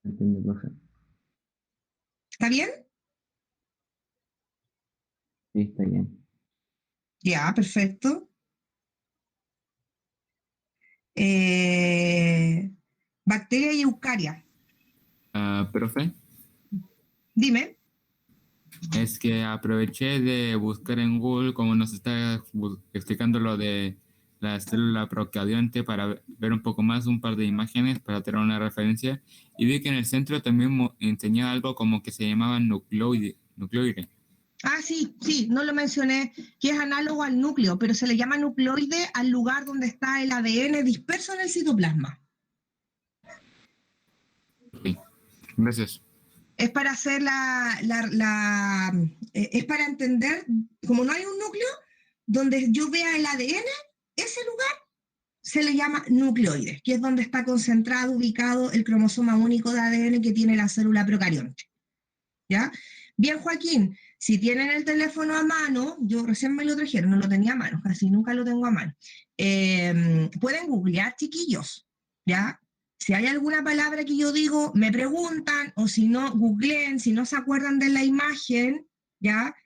Entiendo, profe. ¿Está bien? Sí, está bien. Ya, perfecto. Bacteria y eucaria. Profe, Dime. es que aproveché de buscar en Google, como nos está explicando lo de la célula procarionte, para ver un poco más, un par de imágenes para tener una referencia, y vi que en el centro también enseñaba algo como que se llamaba nucleoide. Ah, sí, sí, no lo mencioné, que es análogo al núcleo, pero se le llama nucleoide al lugar donde está el ADN disperso en el citoplasma. Sí. Gracias. Es para hacer es para entender, como no hay un núcleo, donde yo vea el ADN, ese lugar se le llama nucleoide, que es donde está concentrado, ubicado el cromosoma único de ADN que tiene la célula procarionte. ¿Ya? Bien, Joaquín, si tienen el teléfono a mano, yo recién me lo trajeron, no lo tenía a mano, casi nunca lo tengo a mano. Pueden googlear, chiquillos, ¿ya? Si hay alguna palabra que yo digo, me preguntan, o si no, googleen, si no se acuerdan de la imagen, ¿ya?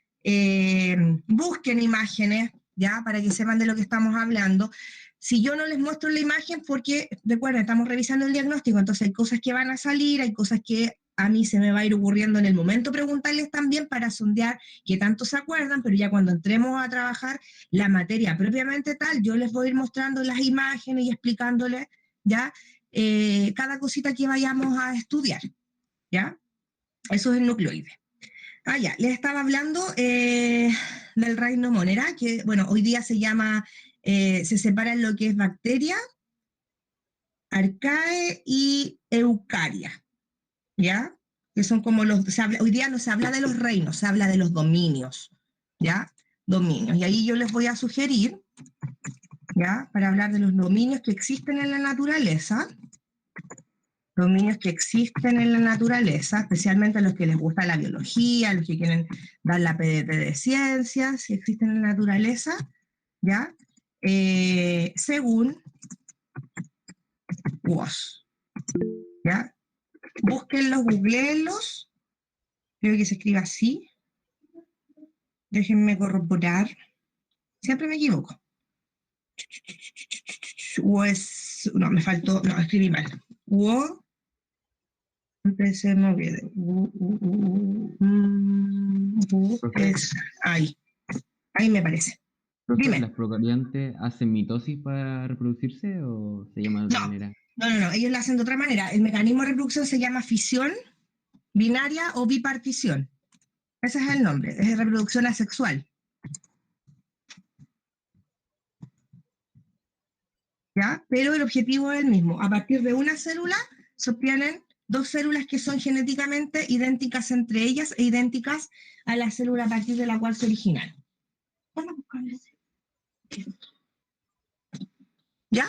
Busquen imágenes, ¿ya? Para que sepan de lo que estamos hablando. Si yo no les muestro la imagen, porque, recuerden, estamos revisando el diagnóstico, entonces hay cosas que van a salir, hay cosas que a mí se me va a ir ocurriendo en el momento preguntarles también para sondear qué tanto se acuerdan, pero ya cuando entremos a trabajar la materia propiamente tal, yo les voy a ir mostrando las imágenes y explicándoles, ¿ya? Cada cosita que vayamos a estudiar, ¿ya? Eso es el nucleoide. Ah, ya, les estaba hablando del reino Monera, que, bueno, hoy día se llama, se separa en lo que es bacteria, arcae y eucaria, ¿ya? Que son como hoy día no se habla de los reinos, se habla de los dominios, ¿ya? Dominios. Y ahí yo les voy a sugerir, ¿ya? Para hablar de los dominios que existen en la naturaleza, dominios que existen en la naturaleza, especialmente a los que les gusta la biología, a los que quieren dar la PDT de ciencias, si existen en la naturaleza, ¿ya? Según WOS, ¿ya? Búsquenlos, googleenlos, creo que se escribe así, déjenme corroborar, siempre me equivoco. No, me faltó, no, escribí mal. Empecemos bien. Ahí me parece. Profe, Dime. ¿las procariontes hacen mitosis para reproducirse o se llama de otra No, manera? no, ellos lo hacen de otra manera. El mecanismo de reproducción se llama fisión binaria o bipartición. Ese es el nombre, es reproducción asexual. ¿Ya? Pero el objetivo es el mismo. A partir de una célula se obtienen dos células que son genéticamente idénticas entre ellas e idénticas a la célula a partir de la cual se originaron. ¿Ya?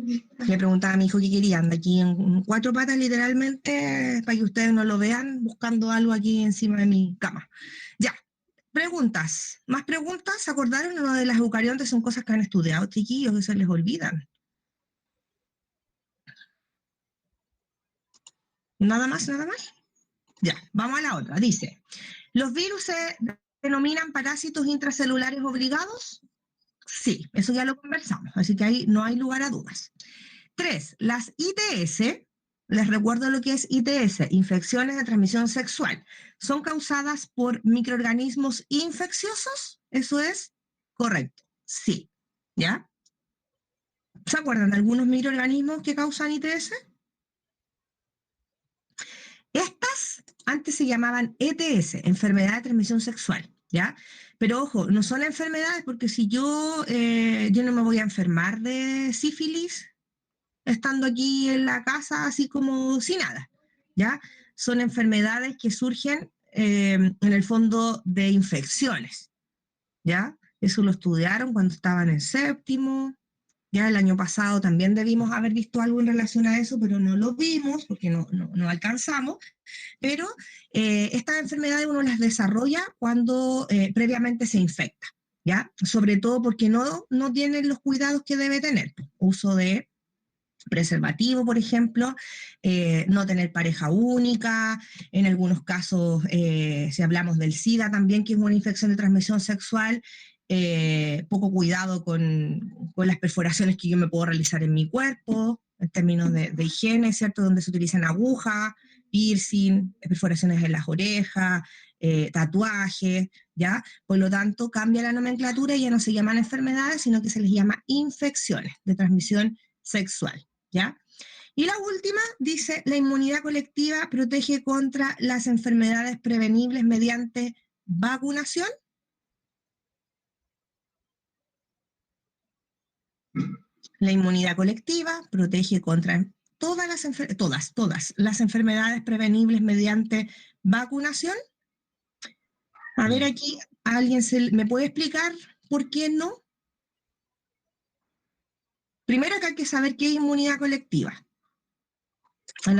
Le preguntaba a mi hijo qué quería, anda aquí en 4 patas literalmente, para que ustedes no lo vean, buscando algo aquí encima de mi cama. Ya, preguntas. ¿Más preguntas? ¿Se acordaron o no de las eucariontes? Son cosas que han estudiado, chiquillos, que se les olvidan. ¿Nada más, nada más? Ya, vamos a la otra. Dice, ¿los virus se denominan parásitos intracelulares obligados? Sí, eso ya lo conversamos, así que ahí no hay lugar a dudas. 3, las ITS, les recuerdo lo que es ITS, infecciones de transmisión sexual, ¿son causadas por microorganismos infecciosos? ¿Eso es correcto? Sí, ¿ya? ¿Se acuerdan de algunos microorganismos que causan ITS? Estas antes se llamaban ETS, enfermedad de transmisión sexual, ¿ya? Pero ojo, no son enfermedades porque si yo no me voy a enfermar de sífilis estando aquí en la casa así como sin nada, ¿ya? Son enfermedades que surgen en el fondo de infecciones, ¿ya? Eso lo estudiaron cuando estaban en séptimo. Ya el año pasado también debimos haber visto algo en relación a eso, pero no lo vimos porque no alcanzamos. Pero estas enfermedades uno las desarrolla cuando previamente se infecta, ¿ya? Sobre todo porque no tienen los cuidados que debe tener. Uso de preservativo, por ejemplo, no tener pareja única, en algunos casos, si hablamos del SIDA también, que es una infección de transmisión sexual, poco cuidado con las perforaciones que yo me puedo realizar en mi cuerpo, en términos de higiene, ¿cierto? Donde se utilizan agujas, piercing, perforaciones en las orejas, tatuajes, ¿ya? Por lo tanto, cambia la nomenclatura y ya no se llaman enfermedades, sino que se les llama infecciones de transmisión sexual, ¿ya? Y la última dice, la inmunidad colectiva protege contra las enfermedades prevenibles mediante vacunación. La inmunidad colectiva protege contra todas las enfermedades prevenibles mediante vacunación. A ver aquí, ¿alguien me puede explicar por qué no? Primero que hay que saber qué es inmunidad colectiva. ¿Han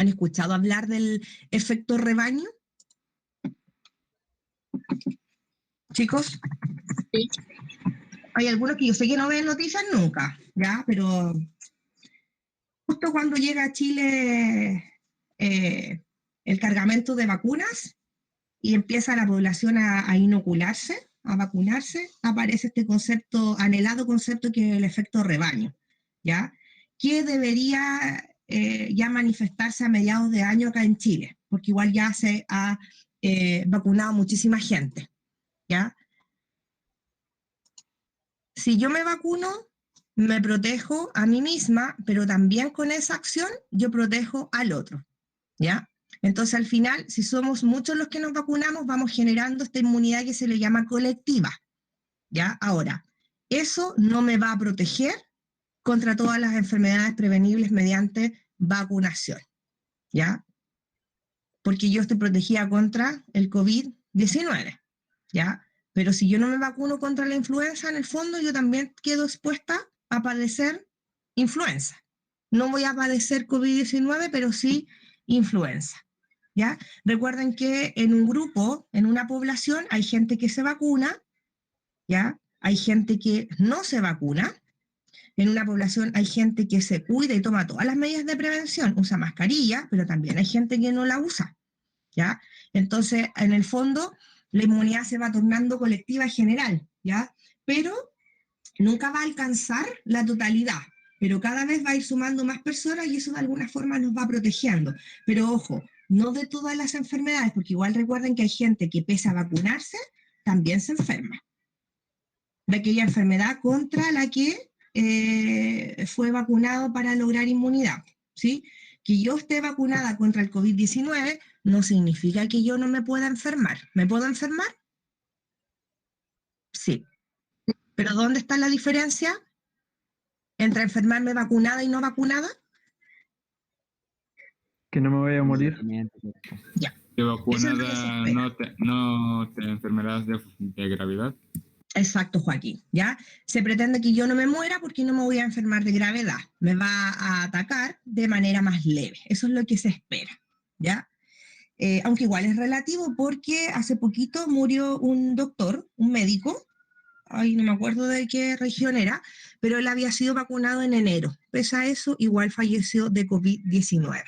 escuchado hablar del efecto rebaño? Chicos, Sí. hay algunos que yo sé que no ven noticias nunca, ¿ya? Pero justo cuando llega a Chile el cargamento de vacunas y empieza la población a inocularse, a vacunarse, aparece este concepto, anhelado concepto que es el efecto rebaño, ¿ya? Que debería ya manifestarse a mediados de año acá en Chile, porque igual ya se ha vacunado muchísima gente, ¿ya? Si yo me vacuno, me protejo a mí misma, pero también con esa acción yo protejo al otro, ¿ya? Entonces al final, si somos muchos los que nos vacunamos, vamos generando esta inmunidad que se le llama colectiva, ¿ya? Ahora, eso no me va a proteger contra todas las enfermedades prevenibles mediante vacunación, ¿ya? Porque yo estoy protegida contra el COVID-19, ¿ya? Pero si yo no me vacuno contra la influenza, en el fondo yo también quedo expuesta a padecer influenza. No voy a padecer COVID-19, pero sí influenza, ¿ya? Recuerden que en un grupo, en una población, hay gente que se vacuna, ¿ya? Hay gente que no se vacuna. En una población hay gente que se cuida y toma todas las medidas de prevención, usa mascarilla, pero también hay gente que no la usa, ¿ya? Entonces, en el fondo, la inmunidad se va tornando colectiva general, ¿ya? Pero nunca va a alcanzar la totalidad, pero cada vez va a ir sumando más personas y eso de alguna forma nos va protegiendo. Pero ojo, no de todas las enfermedades, porque igual recuerden que hay gente que pese a vacunarse, también se enferma de aquella enfermedad contra la que fue vacunado para lograr inmunidad, ¿sí? Que yo esté vacunada contra el COVID-19 no significa que yo no me pueda enfermar. ¿Me puedo enfermar? Sí. ¿Pero dónde está la diferencia entre enfermarme vacunada y no vacunada? Que no me vaya a morir. Ya. ¿Te Eso es lo que se vacunada espera. no te enfermarás de gravedad? Exacto, Joaquín, ¿ya? Se pretende que yo no me muera porque no me voy a enfermar de gravedad, me va a atacar de manera más leve, eso es lo que se espera, ¿ya? Aunque igual es relativo porque hace poquito murió un doctor, un médico, ay, no me acuerdo de qué región era, pero él había sido vacunado en enero, pese a eso, igual falleció de COVID-19.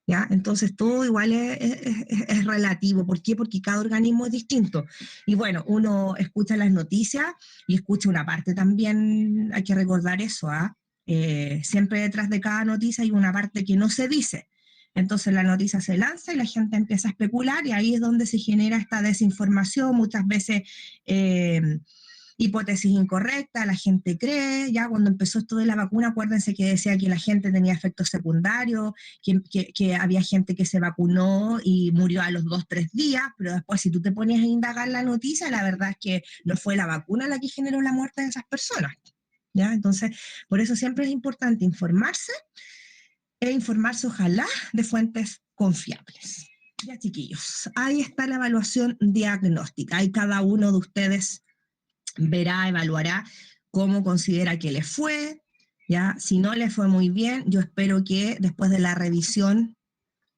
¿Ya? Entonces todo igual es relativo. ¿Por qué? Porque cada organismo es distinto. Y bueno, uno escucha las noticias y escucha una parte también, hay que recordar eso, ¿ah? Siempre detrás de cada noticia hay una parte que no se dice. Entonces la noticia se lanza y la gente empieza a especular y ahí es donde se genera esta desinformación, muchas veces hipótesis incorrecta, la gente cree, ya cuando empezó esto de la vacuna, acuérdense que decía que la gente tenía efectos secundarios, que había gente que se vacunó y murió a los 2, 3 días, pero después si tú te ponías a indagar la noticia, la verdad es que no fue la vacuna la que generó la muerte de esas personas, ¿ya? Entonces, por eso siempre es importante informarse e informarse ojalá de fuentes confiables. Ya, chiquillos, ahí está la evaluación diagnóstica, ahí cada uno de ustedes verá, evaluará cómo considera que le fue, ¿ya? Si no le fue muy bien, yo espero que después de la revisión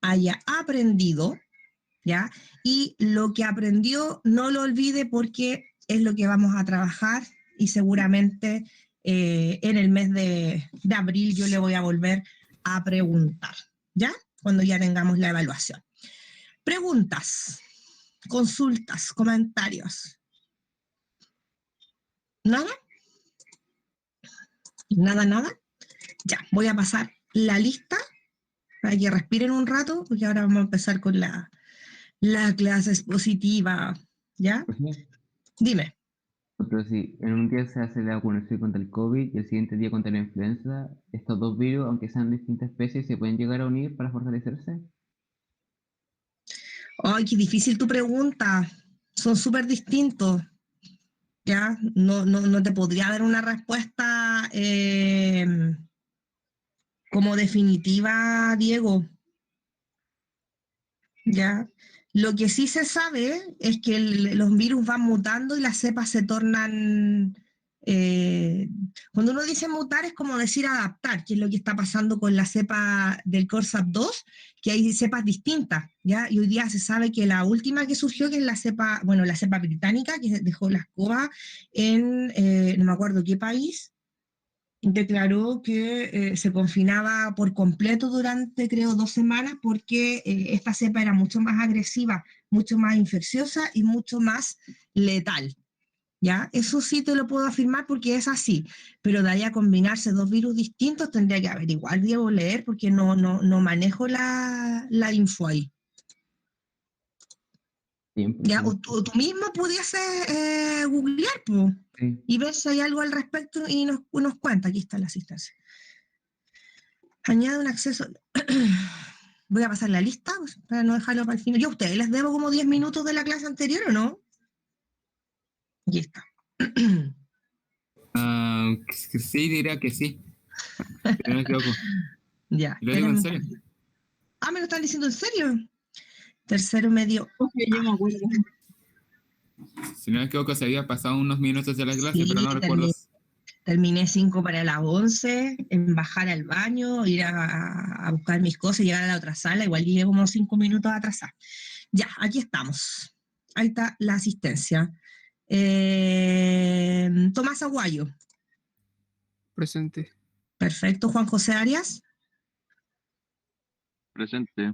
haya aprendido, ¿ya? Y lo que aprendió no lo olvide porque es lo que vamos a trabajar y seguramente en el mes de abril yo le voy a volver a preguntar, ¿ya? Cuando ya tengamos la evaluación. Preguntas, consultas, comentarios. ¿Nada? Nada. Ya, voy a pasar la lista para que respiren un rato, porque ahora vamos a empezar con la clase expositiva, ¿ya? Profe, Dime. pero si en un día se hace la vacunación contra el COVID y el siguiente día contra la influenza, estos dos virus, aunque sean distintas especies, ¿se pueden llegar a unir para fortalecerse? Ay, qué difícil tu pregunta. Son súper distintos, ¿ya? No te podría dar una respuesta como definitiva, Diego, ¿ya? Lo que sí se sabe es que los virus van mutando y las cepas se tornan... cuando uno dice mutar es como decir adaptar, que es lo que está pasando con la cepa del CORSAP-2, que hay cepas distintas, ¿ya? Y hoy día se sabe que la última que surgió, que es la cepa británica, que dejó la escoba en, no me acuerdo qué país, declaró que se confinaba por completo durante, creo, 2 semanas porque esta cepa era mucho más agresiva, mucho más infecciosa y mucho más letal, ¿ya? Eso sí te lo puedo afirmar porque es así, pero de ahí a combinarse dos virus distintos tendría que averiguar, debo leer porque no manejo la info ahí. Siempre, Ya, sí. o tú mismo pudieses googlear, pues, Sí. y ver si hay algo al respecto y nos cuenta. Aquí está la asistencia. Añade un acceso. Voy a pasar la lista pues, para no dejarlo para el final. Yo a ustedes les debo como 10 minutos de la clase anterior, ¿o no? Aquí está. Sí, diría que sí. Si no me equivoco. Ya. Lo digo en serio. Ah, ¿me lo están diciendo en serio? Tercero medio. Yo me acuerdo. Si no me equivoco, se había pasado unos minutos de la clase, Sí, pero no recuerdo. terminé 5 para las 11, en bajar al baño, ir a buscar mis cosas y llegar a la otra sala. Igual llegué como 5 minutos atrasada. Ya, aquí estamos. Ahí está la asistencia. Tomás Aguayo. Presente. Perfecto. Juan José Arias. Presente.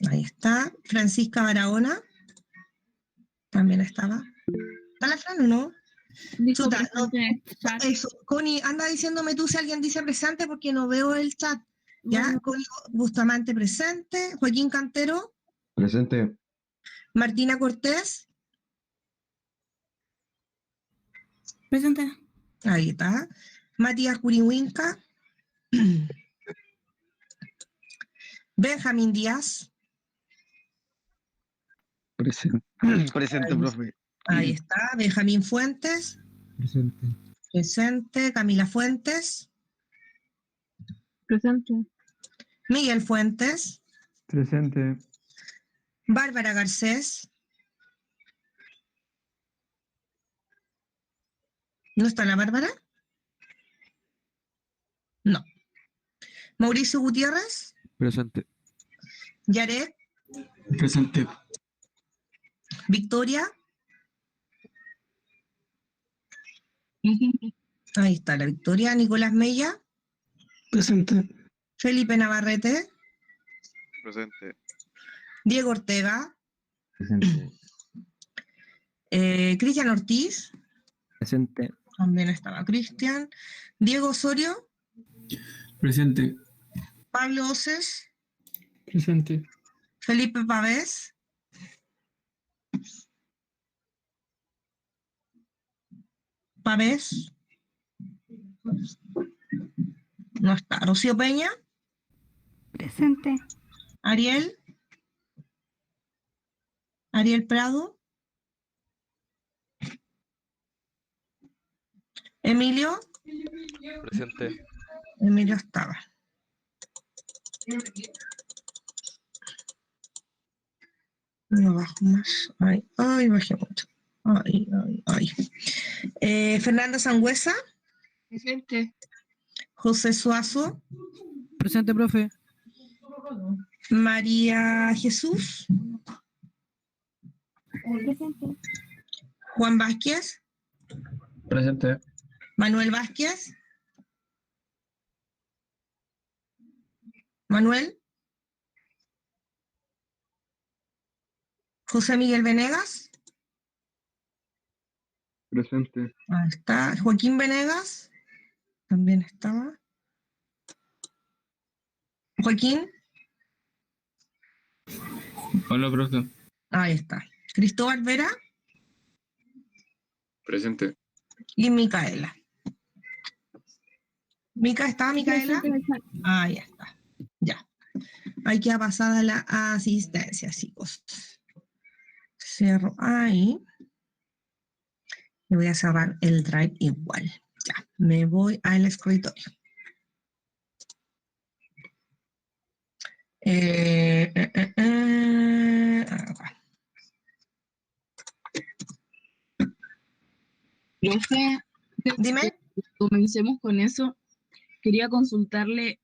Ahí está. Francisca Barahona. También estaba. ¿Está la Fran o no? Dijo Chuta, presente en el chat. Eso. Connie, anda diciéndome tú si alguien dice presente porque no veo el chat. ¿Ya? Bueno, Connie Bustamante presente. Joaquín Cantero. Presente. Martina Cortés. presente. Ahí está. Matías Curihuinca. Benjamín Díaz. Presente. Presente, profe. Ahí está. Benjamín Fuentes. Presente. Presente. Camila Fuentes. Presente. Miguel Fuentes. Presente. Bárbara Garcés. ¿No está la Bárbara? No. Mauricio Gutiérrez. Presente. Yaret. Presente. Victoria. Ahí está la Victoria. Nicolás Mella. Presente. Felipe Navarrete. Presente. Diego Ortega. Presente. Cristian Ortiz. Presente. También estaba Cristian. Diego Osorio. Presente. Pablo Oces. Presente. Felipe Pavés. Pavés. No está. Rocío Peña. Presente. Ariel. Ariel Prado. Emilio. Presente. Emilio estaba. No bajo más. Ay, ay, bajé mucho. Ay, ay, ay. Fernanda Sangüesa. Presente. José Suazo. Presente, profe. María Jesús. Presente. Juan Vázquez. Presente. Manuel Vázquez. Manuel. José Miguel Venegas. Presente. Ahí está. Joaquín Venegas. También estaba. Joaquín. Hola, profe. Ahí está. Cristóbal Vera Presente. y Micaela. ¿Está Micaela? Ahí está. Ya. Hay que pasar a la asistencia, chicos. Cierro ahí. Y voy a cerrar el Drive igual. Ya. Me voy al escritorio. Acá. Profe, Dime. comencemos con eso. Quería consultarle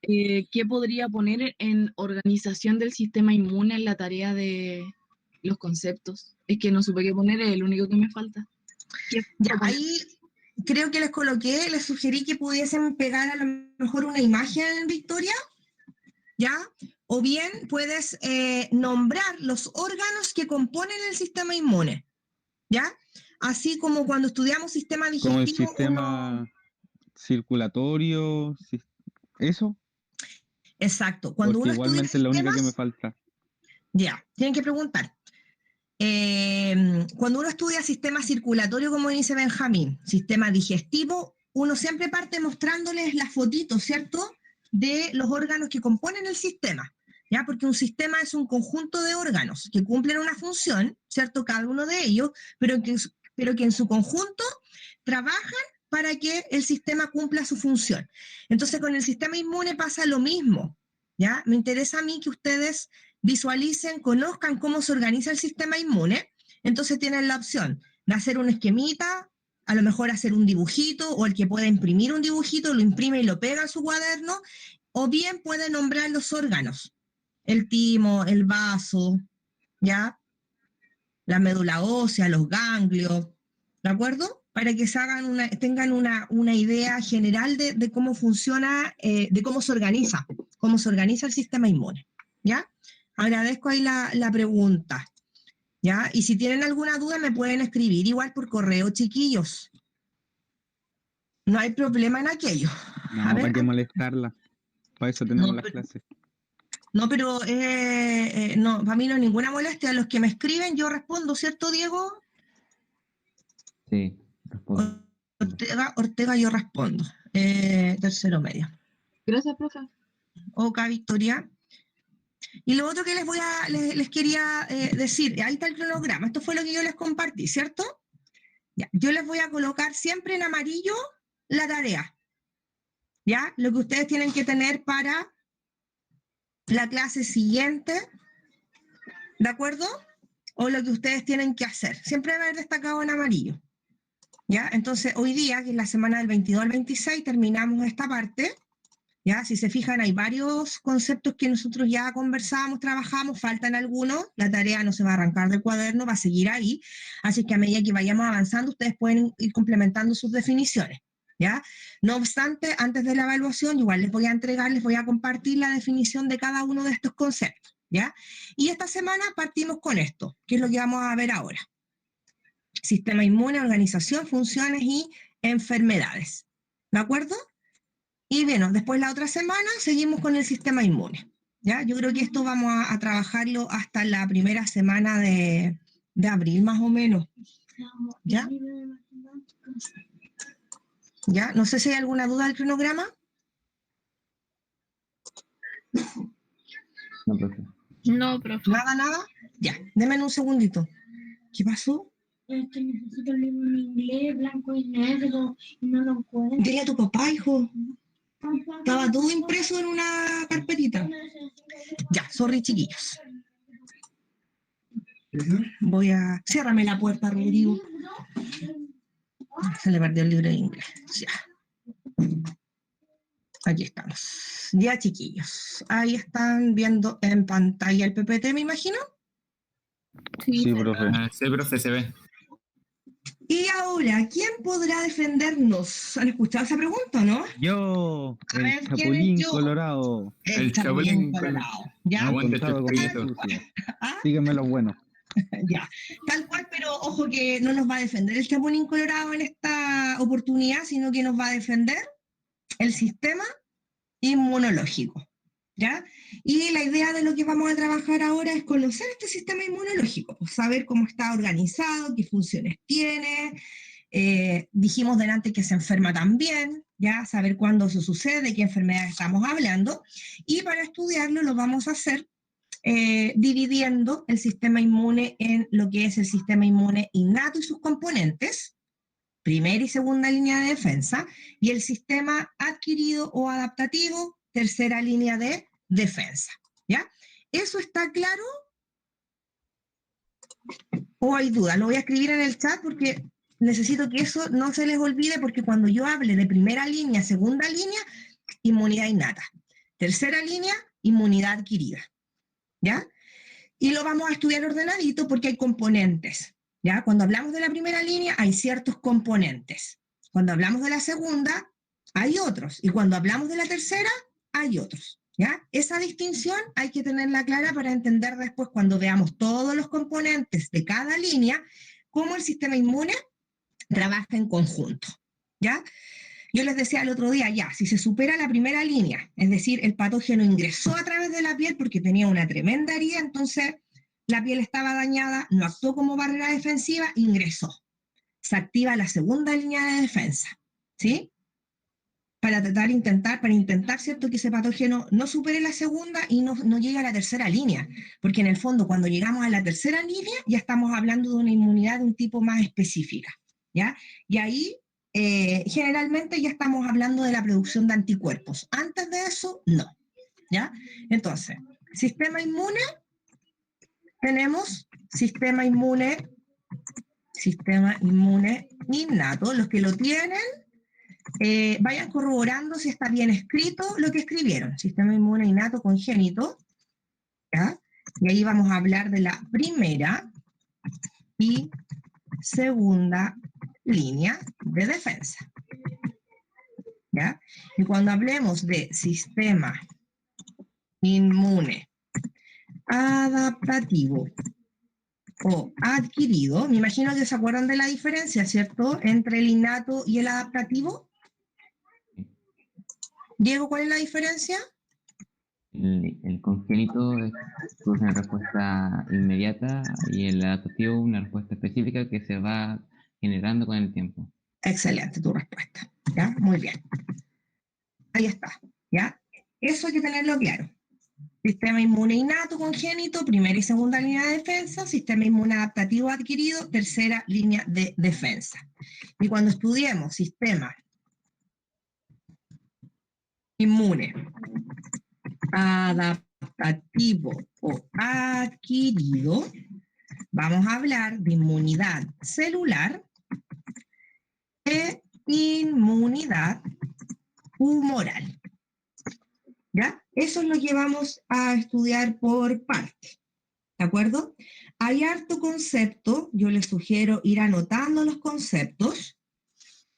qué podría poner en organización del sistema inmune en la tarea de los conceptos. Es que no supe qué poner, es el único que me falta. Ya, ahí creo que les sugerí que pudiesen pegar a lo mejor una imagen, Victoria, ¿ya? O bien puedes nombrar los órganos que componen el sistema inmune, ¿ya? Así como cuando estudiamos sistema digestivo. Como el sistema circulatorio, ¿eso? Exacto. Cuando Porque uno estudia igualmente es la única que me sistemas, falta. ya, tienen que preguntar. Cuando uno estudia sistema circulatorio, como dice Benjamín, sistema digestivo, uno siempre parte mostrándoles las fotitos, ¿cierto?, de los órganos que componen el sistema, ¿ya? Porque un sistema es un conjunto de órganos que cumplen una función, ¿cierto?, cada uno de ellos, pero que en su conjunto trabajan para que el sistema cumpla su función. Entonces, con el sistema inmune pasa lo mismo, ¿ya? Me interesa a mí que ustedes visualicen, conozcan cómo se organiza el sistema inmune. Entonces tienen la opción de hacer un esquemita, a lo mejor hacer un dibujito, o el que pueda imprimir un dibujito, lo imprime y lo pega en su cuaderno, o bien puede nombrar los órganos, el timo, el vaso, ¿ya? La médula ósea, los ganglios, ¿de acuerdo? Para que tengan una idea general de cómo funciona, de cómo se organiza el sistema inmune, ¿ya? Agradezco ahí la pregunta, ¿ya? Y si tienen alguna duda me pueden escribir igual por correo, chiquillos. No hay problema en aquello. No, ¿para qué molestarla? Para eso tenemos las clases. No, pero no, para mí no hay ninguna molestia. A los que me escriben yo respondo, ¿cierto, Diego? Sí, respondo. Ortega yo respondo. Tercero medio. Gracias, profe. Ok, Victoria. Y lo otro que les quería decir, ahí está el cronograma, esto fue lo que yo les compartí, ¿cierto? Ya, yo les voy a colocar siempre en amarillo la tarea, ¿ya? Lo que ustedes tienen que tener para la clase siguiente, ¿de acuerdo? O lo que ustedes tienen que hacer, siempre va a haber destacado en amarillo, ¿Ya? Entonces, hoy día, que es la semana del 22 al 26, terminamos esta parte. ¿Ya? Si se fijan, hay varios conceptos que nosotros ya conversamos, trabajamos, faltan algunos, la tarea no se va a arrancar del cuaderno, va a seguir ahí, así que a medida que vayamos avanzando, ustedes pueden ir complementando sus definiciones, ¿ya? No obstante, antes de la evaluación, igual les voy a entregar, les voy a compartir la definición de cada uno de estos conceptos, ¿ya? Y esta semana partimos con esto, que es lo que vamos a ver ahora. Sistema inmune, organización, funciones y enfermedades, ¿de acuerdo? Y bueno, después la otra semana seguimos con el sistema inmune. ¿Ya? Yo creo que esto vamos a trabajarlo hasta la primera semana de abril, más o menos. ¿Ya? ¿Ya? No sé si hay alguna duda del cronograma. No, profe. No, profe. Nada. Ya, denme un segundito. ¿Qué pasó? Es que necesito el libro en inglés, blanco y negro, y no lo encuentro. Dile a tu papá, hijo. Estaba todo impreso en una carpetita. Ya, sorry, chiquillos. Voy a... Ciérrame la puerta, Rodrigo. Se le perdió el libro de inglés. Ya. Aquí estamos. Ya, chiquillos. Ahí están viendo en pantalla el PPT, me imagino. Sí, profe. Sí, profe, se ve. Y ahora, ¿quién podrá defendernos? ¿Han escuchado esa pregunta, no? Yo, A ver, el ¿quién es Chapulín yo? Colorado. El Chapulín Colorado. ¿Ya? Aguante Contado con Chespirito. astucia. ¿Ah? Sígueme los buenos. Ya, tal cual, pero ojo que no nos va a defender el Chapulín Colorado en esta oportunidad, sino que nos va a defender el sistema inmunológico, ¿ya? Y la idea de lo que vamos a trabajar ahora es conocer este sistema inmunológico, saber cómo está organizado, qué funciones tiene. Dijimos delante que se enferma también, ¿ya? Saber cuándo eso sucede, de qué enfermedad estamos hablando, y para estudiarlo lo vamos a hacer dividiendo el sistema inmune en lo que es el sistema inmune innato y sus componentes, primera y segunda línea de defensa, y el sistema adquirido o adaptativo, tercera línea de defensa. ¿Ya? ¿Eso está claro? ¿O hay duda? Lo voy a escribir en el chat porque necesito que eso no se les olvide, porque cuando yo hable de primera línea, segunda línea, inmunidad innata. Tercera línea, inmunidad adquirida. ¿Ya? Y lo vamos a estudiar ordenadito porque hay componentes, ¿ya? Cuando hablamos de la primera línea hay ciertos componentes. Cuando hablamos de la segunda hay otros. Y cuando hablamos de la tercera hay otros, ¿ya? Esa distinción hay que tenerla clara para entender después, cuando veamos todos los componentes de cada línea, cómo el sistema inmune trabaja en conjunto, ¿ya? Yo les decía el otro día, ya, si se supera la primera línea, es decir, el patógeno ingresó a través de la piel porque tenía una tremenda herida, entonces la piel estaba dañada, no actuó como barrera defensiva, ingresó. Se activa la segunda línea de defensa, ¿sí? Para intentar, ¿cierto?, que ese patógeno no supere la segunda y no llegue a la tercera línea, porque en el fondo cuando llegamos a la tercera línea ya estamos hablando de una inmunidad de un tipo más específica, ¿ya? Y ahí generalmente ya estamos hablando de la producción de anticuerpos. Antes de eso, no, ¿ya? Entonces, sistema inmune, tenemos sistema inmune innato. Los que lo tienen, vayan corroborando si está bien escrito lo que escribieron. Sistema inmune innato congénito, ¿ya? Y ahí vamos a hablar de la primera y segunda línea de defensa, ¿ya? Y cuando hablemos de sistema inmune adaptativo o adquirido, me imagino que se acuerdan de la diferencia, ¿cierto?, entre el innato y el adaptativo. Diego, ¿cuál es la diferencia? El congénito produce una respuesta inmediata y el adaptativo una respuesta específica que se va generando con el tiempo. Excelente tu respuesta, ¿ya? Muy bien. Ahí está, ¿ya? Eso hay que tenerlo claro. Sistema inmune innato congénito, primera y segunda línea de defensa, sistema inmune adaptativo adquirido, tercera línea de defensa. Y cuando estudiemos sistema inmune adaptativo o adquirido, vamos a hablar de inmunidad celular, inmunidad humoral. ¿Ya? Eso es lo que vamos a estudiar por parte. ¿De acuerdo? Hay harto concepto, yo les sugiero ir anotando los conceptos,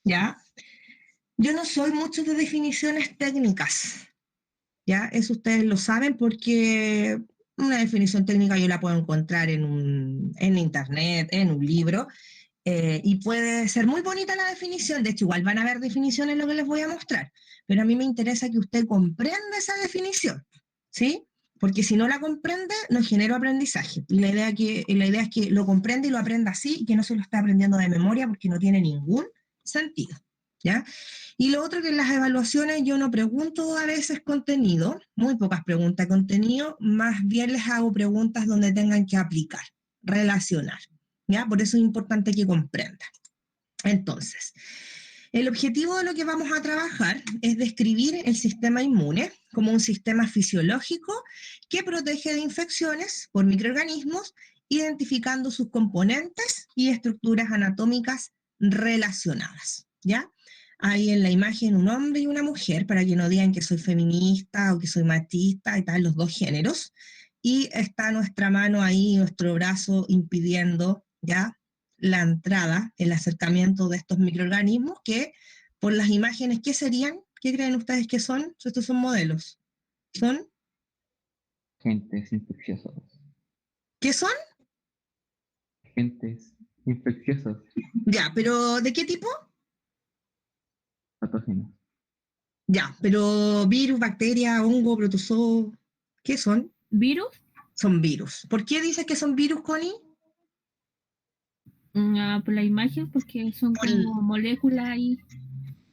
¿ya? Yo no soy mucho de definiciones técnicas, ¿ya? Eso ustedes lo saben porque una definición técnica yo la puedo encontrar en internet, en un libro, y puede ser muy bonita la definición, de hecho igual van a haber definiciones en lo que les voy a mostrar, pero a mí me interesa que usted comprenda esa definición, ¿sí? Porque si no la comprende, no genera aprendizaje. Y la idea es que lo comprenda y lo aprenda así, y que no se lo esté aprendiendo de memoria porque no tiene ningún sentido, ¿ya? Y lo otro que en las evaluaciones yo no pregunto a veces contenido, muy pocas preguntas de contenido, más bien les hago preguntas donde tengan que aplicar, relacionar, ¿ya? Por eso es importante que comprendan. Entonces, el objetivo de lo que vamos a trabajar es describir el sistema inmune como un sistema fisiológico que protege de infecciones por microorganismos, identificando sus componentes y estructuras anatómicas relacionadas, ¿ya? Hay en la imagen un hombre y una mujer, para que no digan que soy feminista o que soy machista y tal, los dos géneros, y está nuestra mano ahí, nuestro brazo impidiendo, ¿ya?, la entrada, el acercamiento de estos microorganismos que, por las imágenes, ¿qué serían? ¿Qué creen ustedes que son? Estos son modelos. ¿Son? Agentes infecciosos. ¿Qué son? Agentes infecciosos. Ya, pero ¿de qué tipo? Patógenos. Ya, pero virus, bacteria, hongo, protozoo, ¿qué son? ¿Virus? Son virus. ¿Por qué dices que son virus, Connie? Por la imagen, porque son como moléculas y...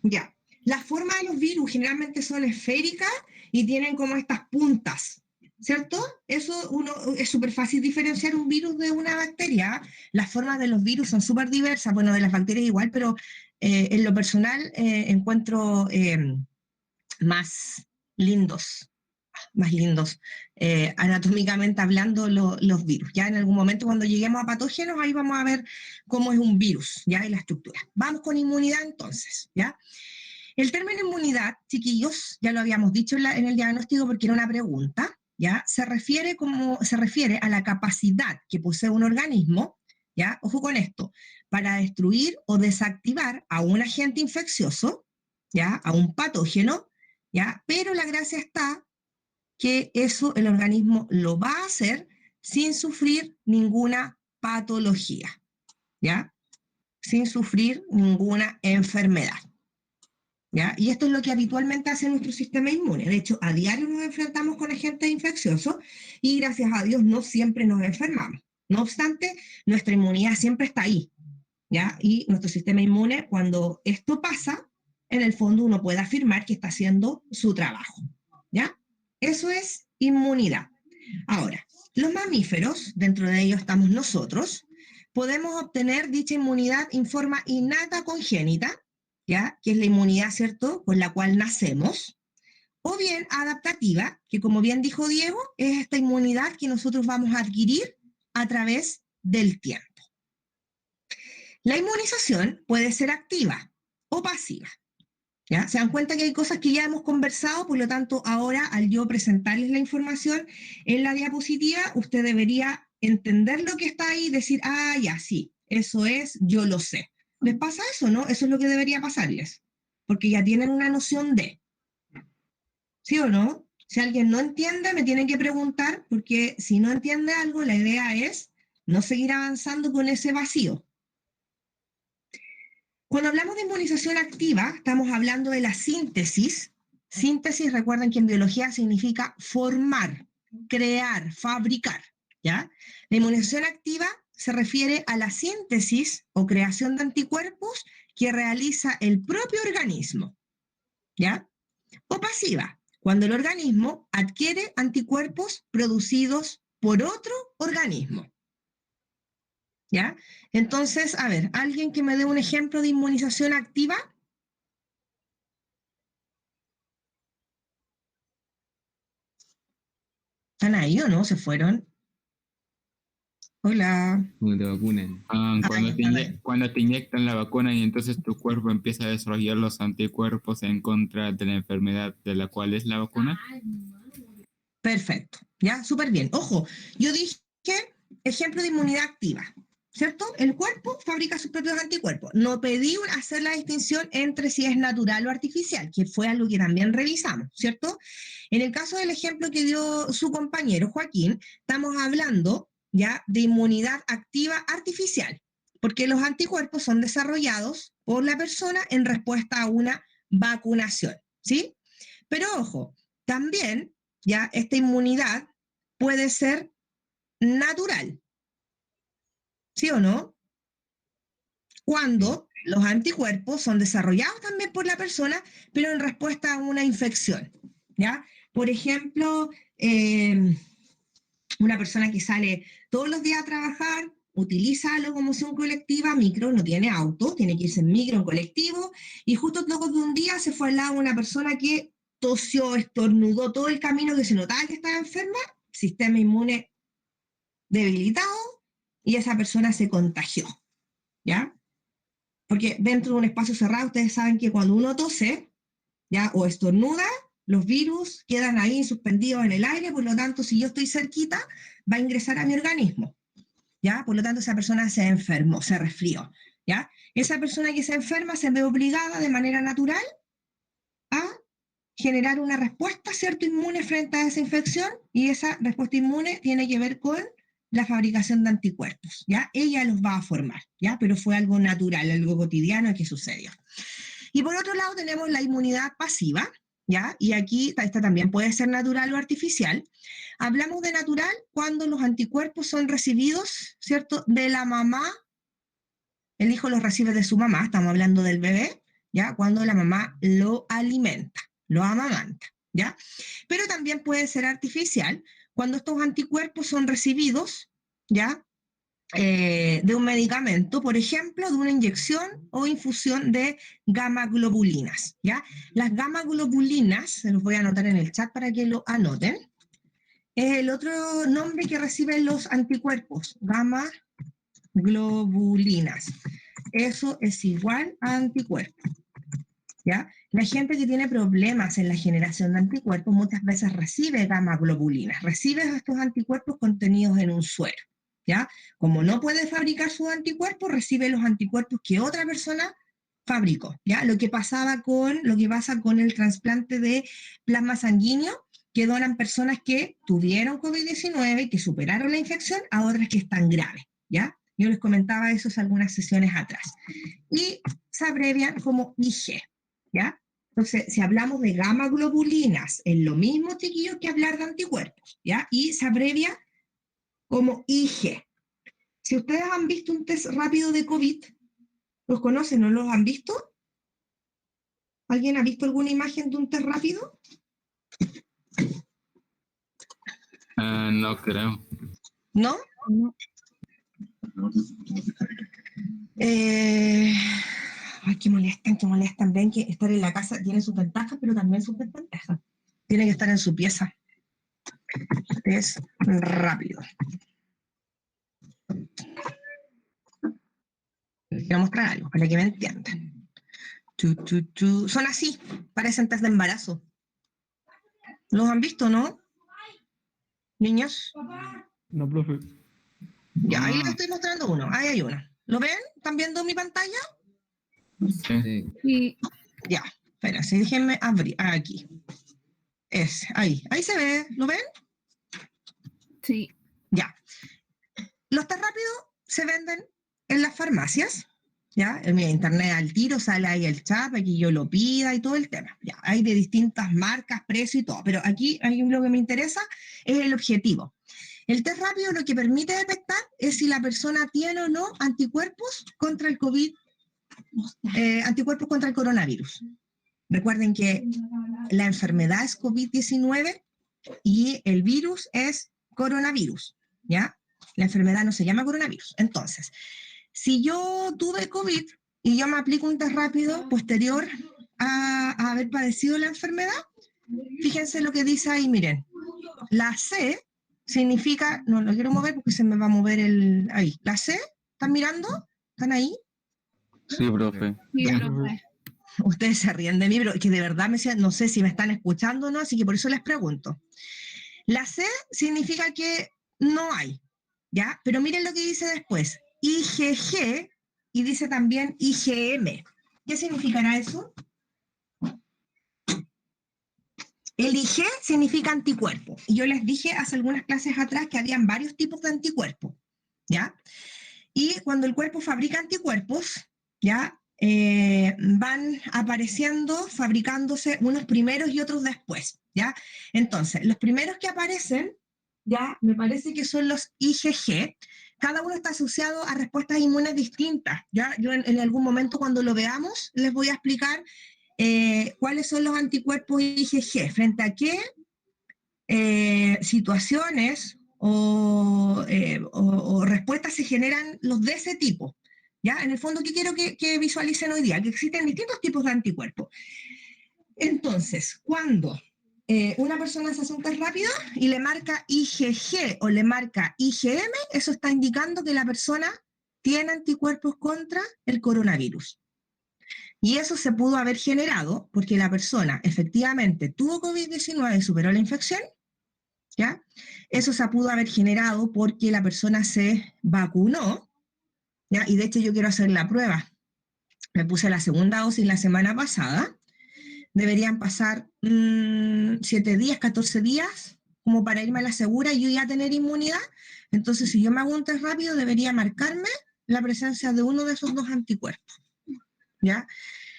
Ya. La forma de los virus generalmente son esféricas y tienen como estas puntas, ¿cierto? Eso es súper fácil diferenciar un virus de una bacteria. Las formas de los virus son súper diversas, bueno, de las bacterias igual, pero en lo personal encuentro más lindos, anatómicamente hablando, los virus. Ya en algún momento cuando lleguemos a patógenos, ahí vamos a ver cómo es un virus, ya, y la estructura. Vamos con inmunidad entonces, ¿ya? El término inmunidad, chiquillos, ya lo habíamos dicho en el diagnóstico porque era una pregunta, ¿ya? Se refiere a la capacidad que posee un organismo, ¿ya? Ojo con esto, para destruir o desactivar a un agente infeccioso, ¿ya? A un patógeno, ¿ya? Pero la gracia está que eso el organismo lo va a hacer sin sufrir ninguna patología, ¿ya? Sin sufrir ninguna enfermedad, ¿ya? Y esto es lo que habitualmente hace nuestro sistema inmune. De hecho, a diario nos enfrentamos con agentes infecciosos y gracias a Dios no siempre nos enfermamos. No obstante, nuestra inmunidad siempre está ahí, ¿ya? Y nuestro sistema inmune, cuando esto pasa, en el fondo uno puede afirmar que está haciendo su trabajo, ¿ya? Eso es inmunidad. Ahora, los mamíferos, dentro de ellos estamos nosotros, podemos obtener dicha inmunidad en forma innata congénita, ¿ya? Que es la inmunidad, ¿cierto?, con la cual nacemos, o bien adaptativa, que como bien dijo Diego, es esta inmunidad que nosotros vamos a adquirir a través del tiempo. La inmunización puede ser activa o pasiva, ¿ya? Se dan cuenta que hay cosas que ya hemos conversado, por lo tanto, ahora al yo presentarles la información en la diapositiva, usted debería entender lo que está ahí y decir, ah, ya, sí, eso es, yo lo sé. ¿Les pasa eso, no? Eso es lo que debería pasarles, porque ya tienen una noción de, ¿sí o no? Si alguien no entiende, me tienen que preguntar, porque si no entiende algo, la idea es no seguir avanzando con ese vacío. Cuando hablamos de inmunización activa, estamos hablando de la síntesis. Síntesis, recuerden que en biología significa formar, crear, fabricar, ¿ya? La inmunización activa se refiere a la síntesis o creación de anticuerpos que realiza el propio organismo, ¿ya? O pasiva, cuando el organismo adquiere anticuerpos producidos por otro organismo, ¿ya? Entonces, a ver, ¿alguien que me dé un ejemplo de inmunización activa? ¿Están ahí o no? ¿Se fueron? Hola. Cuando te vacunan. Cuando te inyectan la vacuna y entonces tu cuerpo empieza a desarrollar los anticuerpos en contra de la enfermedad de la cual es la vacuna. Perfecto, ya, súper bien. Ojo, yo dije ejemplo de inmunidad activa, ¿cierto? El cuerpo fabrica sus propios anticuerpos. No pedí hacer la distinción entre si es natural o artificial, que fue algo que también revisamos, ¿cierto? En el caso del ejemplo que dio su compañero Joaquín, estamos hablando ya de inmunidad activa artificial, porque los anticuerpos son desarrollados por la persona en respuesta a una vacunación, ¿sí? Pero ojo, también ya esta inmunidad puede ser natural, ¿sí o no? Cuando los anticuerpos son desarrollados también por la persona, pero en respuesta a una infección, ¿ya? Por ejemplo, una persona que sale todos los días a trabajar, utiliza la locomoción colectiva, micro, no tiene auto, tiene que irse en micro, en colectivo, y justo luego de un día se fue al lado de una persona que tosió, estornudó todo el camino, que se notaba que estaba enferma, sistema inmune debilitado, y esa persona se contagió, ¿ya? Porque dentro de un espacio cerrado, ustedes saben que cuando uno tose, ¿ya? O estornuda, los virus quedan ahí suspendidos en el aire, por lo tanto, si yo estoy cerquita, va a ingresar a mi organismo, ¿ya? Por lo tanto, esa persona se enfermó, se resfrió, ¿ya? Esa persona que se enferma se ve obligada de manera natural a generar una respuesta, ¿cierto?, inmune frente a esa infección, y esa respuesta inmune tiene que ver con la fabricación de anticuerpos, ¿ya? Ella los va a formar, ¿ya? Pero fue algo natural, algo cotidiano que sucedió. Y por otro lado tenemos la inmunidad pasiva, ¿ya? Y aquí, esta también puede ser natural o artificial. Hablamos de natural cuando los anticuerpos son recibidos, ¿cierto?, de la mamá, el hijo los recibe de su mamá, estamos hablando del bebé, ¿ya? Cuando la mamá lo alimenta, lo amamanta, ¿ya? Pero también puede ser artificial cuando estos anticuerpos son recibidos, ¿ya?, de un medicamento, por ejemplo, de una inyección o infusión de gamma-globulinas, ¿ya? Las gamma-globulinas, se los voy a anotar en el chat para que lo anoten, es el otro nombre que reciben los anticuerpos, gamma-globulinas. Eso es igual a anticuerpo, ¿ya? La gente que tiene problemas en la generación de anticuerpos muchas veces recibe gamma-globulinas, recibe estos anticuerpos contenidos en un suero, ¿ya? Como no puede fabricar sus anticuerpos, recibe los anticuerpos que otra persona fabricó, ¿ya? Lo que pasa con el trasplante de plasma sanguíneo, que donan personas que tuvieron COVID-19, que superaron la infección, a otras que están graves, ¿ya? Yo les comentaba eso en algunas sesiones atrás. Y se abrevian como IG, ¿ya? Entonces, si hablamos de gamma-globulinas, es lo mismo, chiquillos, que hablar de anticuerpos, ¿ya? Y se abrevia como IG. Si ustedes han visto un test rápido de COVID, ¿los conocen? ¿No los han visto? ¿Alguien ha visto alguna imagen de un test rápido? No creo. ¿No? Ay, que molestan. Ven que estar en la casa tiene sus ventajas, pero también sus desventajas. Tiene que estar en su pieza. Es rápido. Les quiero mostrar algo para que me entiendan. Son así, parecen test de embarazo. ¿Los han visto, no? ¿Niños? No, profe. Ya, ahí les estoy mostrando uno. Ahí hay uno. ¿Lo ven? ¿Están viendo mi pantalla? Sí. Sí. Ya, espérense, déjenme abrir. Aquí. Ahí se ve. ¿Lo ven? Sí. Ya. Los test rápidos se venden en las farmacias, ¿ya? En mi internet al tiro sale ahí el chat para que yo lo pida y todo el tema. Ya, hay de distintas marcas, precio y todo, pero aquí lo que me interesa es el objetivo. El test rápido lo que permite detectar es si la persona tiene o no anticuerpos contra el COVID, anticuerpos contra el coronavirus. Recuerden que la enfermedad es COVID-19 y el virus es coronavirus, ¿ya? La enfermedad no se llama coronavirus. Entonces, si yo tuve COVID y yo me aplico un test rápido posterior a haber padecido la enfermedad, fíjense lo que dice ahí, miren. La C significa, no lo quiero mover porque se me va a mover el, ahí, la C, ¿están mirando? ¿Están ahí? Sí, profe. Sí, profe. Ustedes se ríen de mí, pero que de verdad no sé si me están escuchando o no, así que por eso les pregunto. La C significa que no hay, ¿ya? Pero miren lo que dice después, IgG, y dice también IgM. ¿Qué significará eso? El Ig significa anticuerpo. Y yo les dije hace algunas clases atrás que habían varios tipos de anticuerpos, ¿ya? Y cuando el cuerpo fabrica anticuerpos, ¿ya? Van apareciendo, fabricándose unos primeros y otros después, ¿ya? Entonces, los primeros que aparecen, ¿ya? Me parece que son los IgG. Cada uno está asociado a respuestas inmunes distintas, ¿ya? Yo en algún momento cuando lo veamos les voy a explicar cuáles son los anticuerpos IgG, frente a qué situaciones o respuestas se generan los de ese tipo. ¿Ya? En el fondo, ¿qué quiero que visualicen hoy día? Que existen distintos tipos de anticuerpos. Entonces, cuando una persona se hace un test rápido y le marca IgG o le marca IgM, eso está indicando que la persona tiene anticuerpos contra el coronavirus. Y eso se pudo haber generado porque la persona efectivamente tuvo COVID-19 y superó la infección, ¿ya? Eso se pudo haber generado porque la persona se vacunó, ¿ya? Y de hecho yo quiero hacer la prueba. Me puse la segunda dosis la semana pasada. Deberían pasar 7 días, 14 días, como para irme a la segura y yo ya tener inmunidad. Entonces, si yo me hago un test rápido, debería marcarme la presencia de uno de esos dos anticuerpos, ¿ya?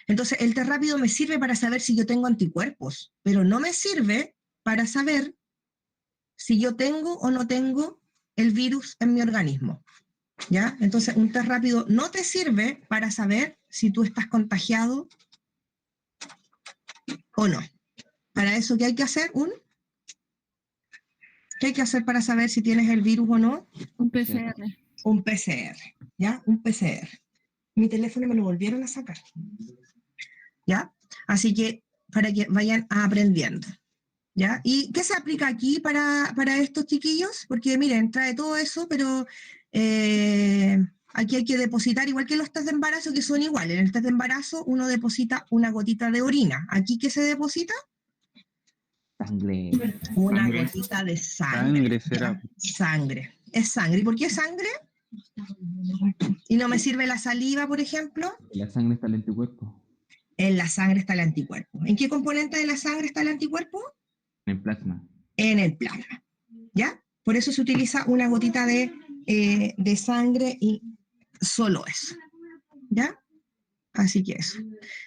Entonces, el test rápido me sirve para saber si yo tengo anticuerpos, pero no me sirve para saber si yo tengo o no tengo el virus en mi organismo, ¿ya? Entonces, un test rápido no te sirve para saber si tú estás contagiado o no. Para eso, ¿qué hay que hacer? ¿Qué hay que hacer para saber si tienes el virus o no? Un PCR. Un PCR, ¿ya? Un PCR. Mi teléfono me lo volvieron a sacar, ¿ya? Así que para que vayan aprendiendo, ¿ya? ¿Y qué se aplica aquí para estos chiquillos? Porque miren, trae todo eso, pero aquí hay que depositar, igual que los test de embarazo, que son iguales. En el test de embarazo uno deposita una gotita de orina. ¿Aquí qué se deposita? Sangre. Una gotita de sangre. Sangre será. Sangre. Es sangre. ¿Y por qué sangre? ¿Y no me sirve la saliva, por ejemplo? En la sangre está el anticuerpo. En la sangre está el anticuerpo. ¿En qué componente de la sangre está el anticuerpo? En el plasma. En el plasma, ¿ya? Por eso se utiliza una gotita de sangre y solo eso, ¿ya? Así que eso.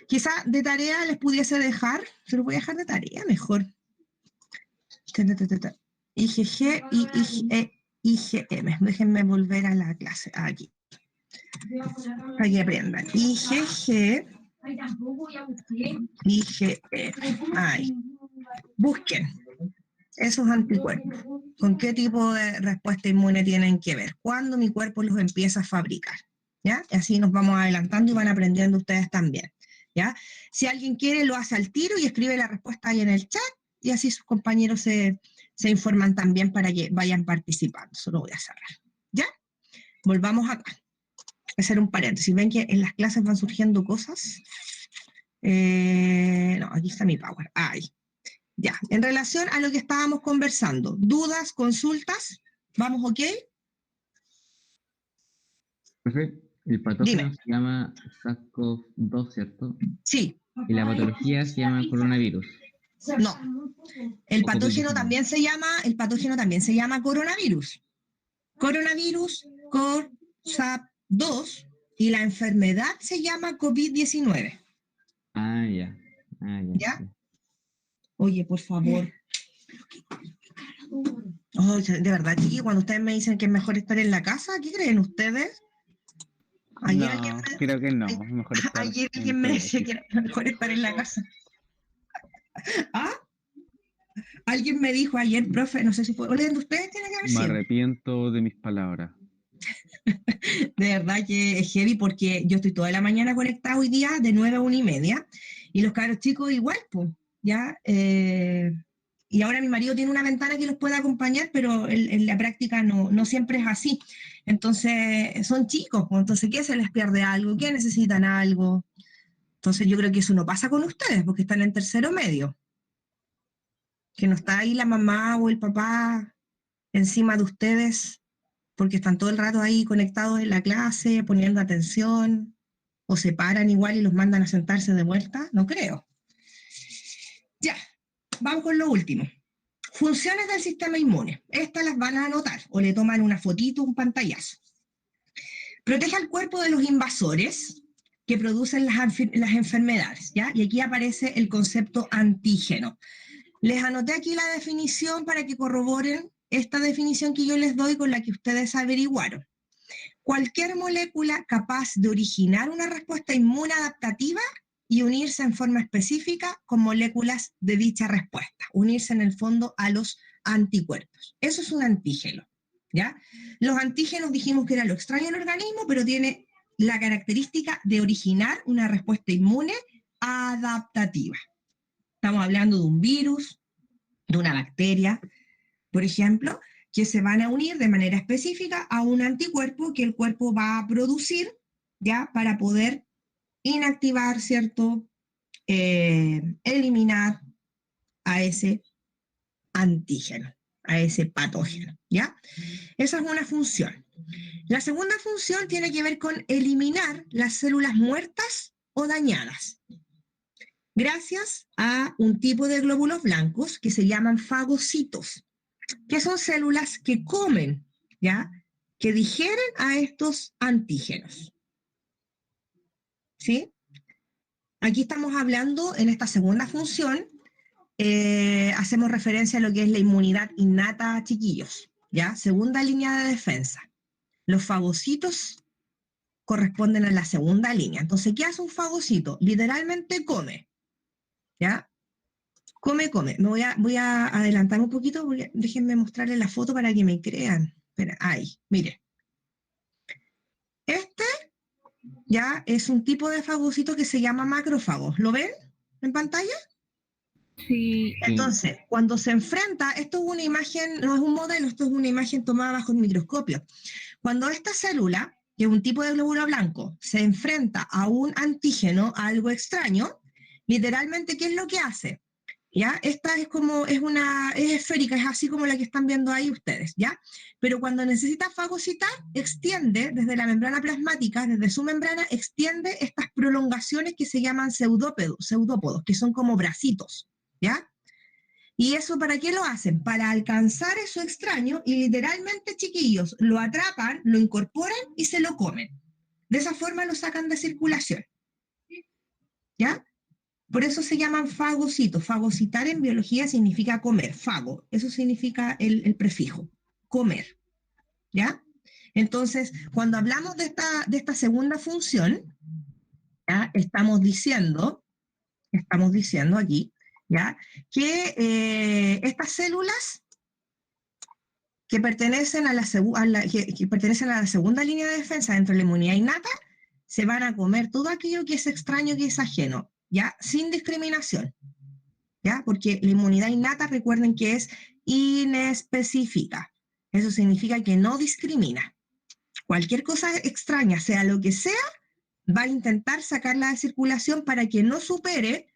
Quizá de tarea les pudiese dejar, se los voy a dejar de tarea mejor. IgG y IgM. Déjenme volver a la clase, aquí. Para que aprendan. IgG, IgM. Ahí. Busquen esos anticuerpos. ¿Con qué tipo de respuesta inmune tienen que ver? ¿Cuándo mi cuerpo los empieza a fabricar? ¿Ya? Y así nos vamos adelantando y van aprendiendo ustedes también, ¿ya? Si alguien quiere, lo hace al tiro y escribe la respuesta ahí en el chat y así sus compañeros se informan también para que vayan participando. Solo voy a cerrar, ¿ya? Volvamos acá. Voy a hacer un paréntesis. ¿Ven que en las clases van surgiendo cosas? No, aquí está mi power. Ahí. Ya, en relación a lo que estábamos conversando, dudas, consultas, ¿vamos ok? Profe, el patógeno se llama SARS-CoV-2, ¿cierto? Sí. Y la patología se llama coronavirus. No. El patógeno también se llama coronavirus. Coronavirus, SARS-CoV-2, y la enfermedad se llama COVID-19. Ya. ¿Ya? Oye, por favor. Oh, de verdad, chiqui, cuando ustedes me dicen que es mejor estar en la casa, ¿qué creen ustedes? Ayer Creo que no. Mejor ayer alguien me decía que era mejor estar en la casa. ¿Ah? Alguien me dijo ayer, profe, no sé si fue, ¿de ustedes tiene que haber sido? Me arrepiento de mis palabras. De verdad que es heavy porque yo estoy toda la mañana conectada hoy día de 9 a 1:30 y los cabros chicos igual, pues, ¿ya? Y ahora mi marido tiene una ventana que los puede acompañar, pero en la práctica no siempre es así. Entonces, son chicos, pues, entonces, ¿qué se les pierde algo? ¿Qué necesitan algo? Entonces, yo creo que eso no pasa con ustedes, porque están en tercero medio. Que no está ahí la mamá o el papá encima de ustedes, porque están todo el rato ahí conectados en la clase, poniendo atención, o se paran igual y los mandan a sentarse de vuelta. No creo. Ya, vamos con lo último. Funciones del sistema inmune. Estas las van a anotar o le toman una fotito, un pantallazo. Protege al cuerpo de los invasores que producen las enfermedades, ¿ya? Y aquí aparece el concepto antígeno. Les anoté aquí la definición para que corroboren esta definición que yo les doy con la que ustedes averiguaron. Cualquier molécula capaz de originar una respuesta inmune adaptativa y unirse en forma específica con moléculas de dicha respuesta, unirse en el fondo a los anticuerpos. Eso es un antígeno, ¿ya? Los antígenos dijimos que era lo extraño del organismo, pero tiene la característica de originar una respuesta inmune adaptativa. Estamos hablando de un virus, de una bacteria, por ejemplo, que se van a unir de manera específica a un anticuerpo que el cuerpo va a producir, ¿ya? Para poder inactivar, ¿cierto? Eliminar a ese antígeno, a ese patógeno, ¿ya? Esa es una función. La segunda función tiene que ver con eliminar las células muertas o dañadas, gracias a un tipo de glóbulos blancos que se llaman fagocitos, que son células que comen, ¿ya? Que digieren a estos antígenos. ¿Sí? Aquí estamos hablando, en esta segunda función, hacemos referencia a lo que es la inmunidad innata, chiquillos, ¿ya? Segunda línea de defensa. Los fagocitos corresponden a la segunda línea. Entonces, ¿qué hace un fagocito? Literalmente come, ¿ya? Come. Voy a adelantar un poquito, porque déjenme mostrarles la foto para que me crean. Espera, ahí, mire. Este ya es un tipo de fagocito que se llama macrófago. ¿Lo ven en pantalla? Sí. Entonces, cuando se enfrenta, esto es una imagen, no es un modelo, esto es una imagen tomada bajo el microscopio. Cuando esta célula, que es un tipo de glóbulo blanco, se enfrenta a un antígeno, a algo extraño, literalmente, ¿qué es lo que hace? ¿Ya? Esta es esférica, es así como la que están viendo ahí ustedes, ¿ya? Pero cuando necesita fagocitar, extiende desde la membrana plasmática, desde su membrana, extiende estas prolongaciones que se llaman pseudópodos, que son como bracitos, ¿ya? ¿Y eso para qué lo hacen? Para alcanzar eso extraño y literalmente, chiquillos, lo atrapan, lo incorporan y se lo comen. De esa forma lo sacan de circulación, ¿ya? Por eso se llaman fagocitos. Fagocitar en biología significa comer, fago, eso significa el prefijo, comer, ¿ya? Entonces, cuando hablamos de esta segunda función, ¿ya? Estamos diciendo aquí, ¿ya? Que estas células que pertenecen a la segunda línea de defensa dentro de la inmunidad innata, se van a comer todo aquello que es extraño, que es ajeno, ¿ya? Sin discriminación, ¿ya? Porque la inmunidad innata, recuerden que es inespecífica. Eso significa que no discrimina. Cualquier cosa extraña, sea lo que sea, va a intentar sacarla de circulación para que no supere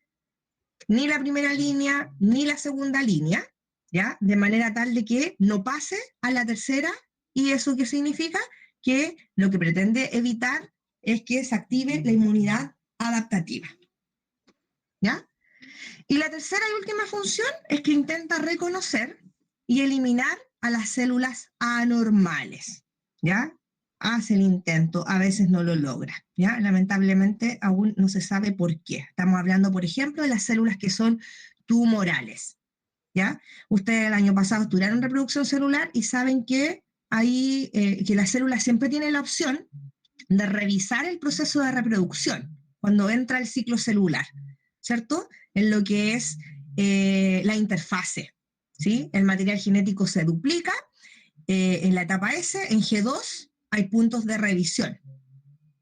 ni la primera línea ni la segunda línea, ¿ya? De manera tal de que no pase a la tercera. ¿Y eso qué significa? Que lo que pretende evitar es que se active la inmunidad adaptativa, ¿ya? Y la tercera y última función es que intenta reconocer y eliminar a las células anormales, ¿ya? Hace el intento, a veces no lo logra, ¿ya? Lamentablemente aún no se sabe por qué. Estamos hablando, por ejemplo, de las células que son tumorales, ¿ya? Ustedes el año pasado estudiaron reproducción celular y saben que que la célula siempre tiene la opción de revisar el proceso de reproducción cuando entra el ciclo celular, ¿cierto? En lo que es la interfase, ¿sí? El material genético se duplica, en la etapa S, en G2, hay puntos de revisión,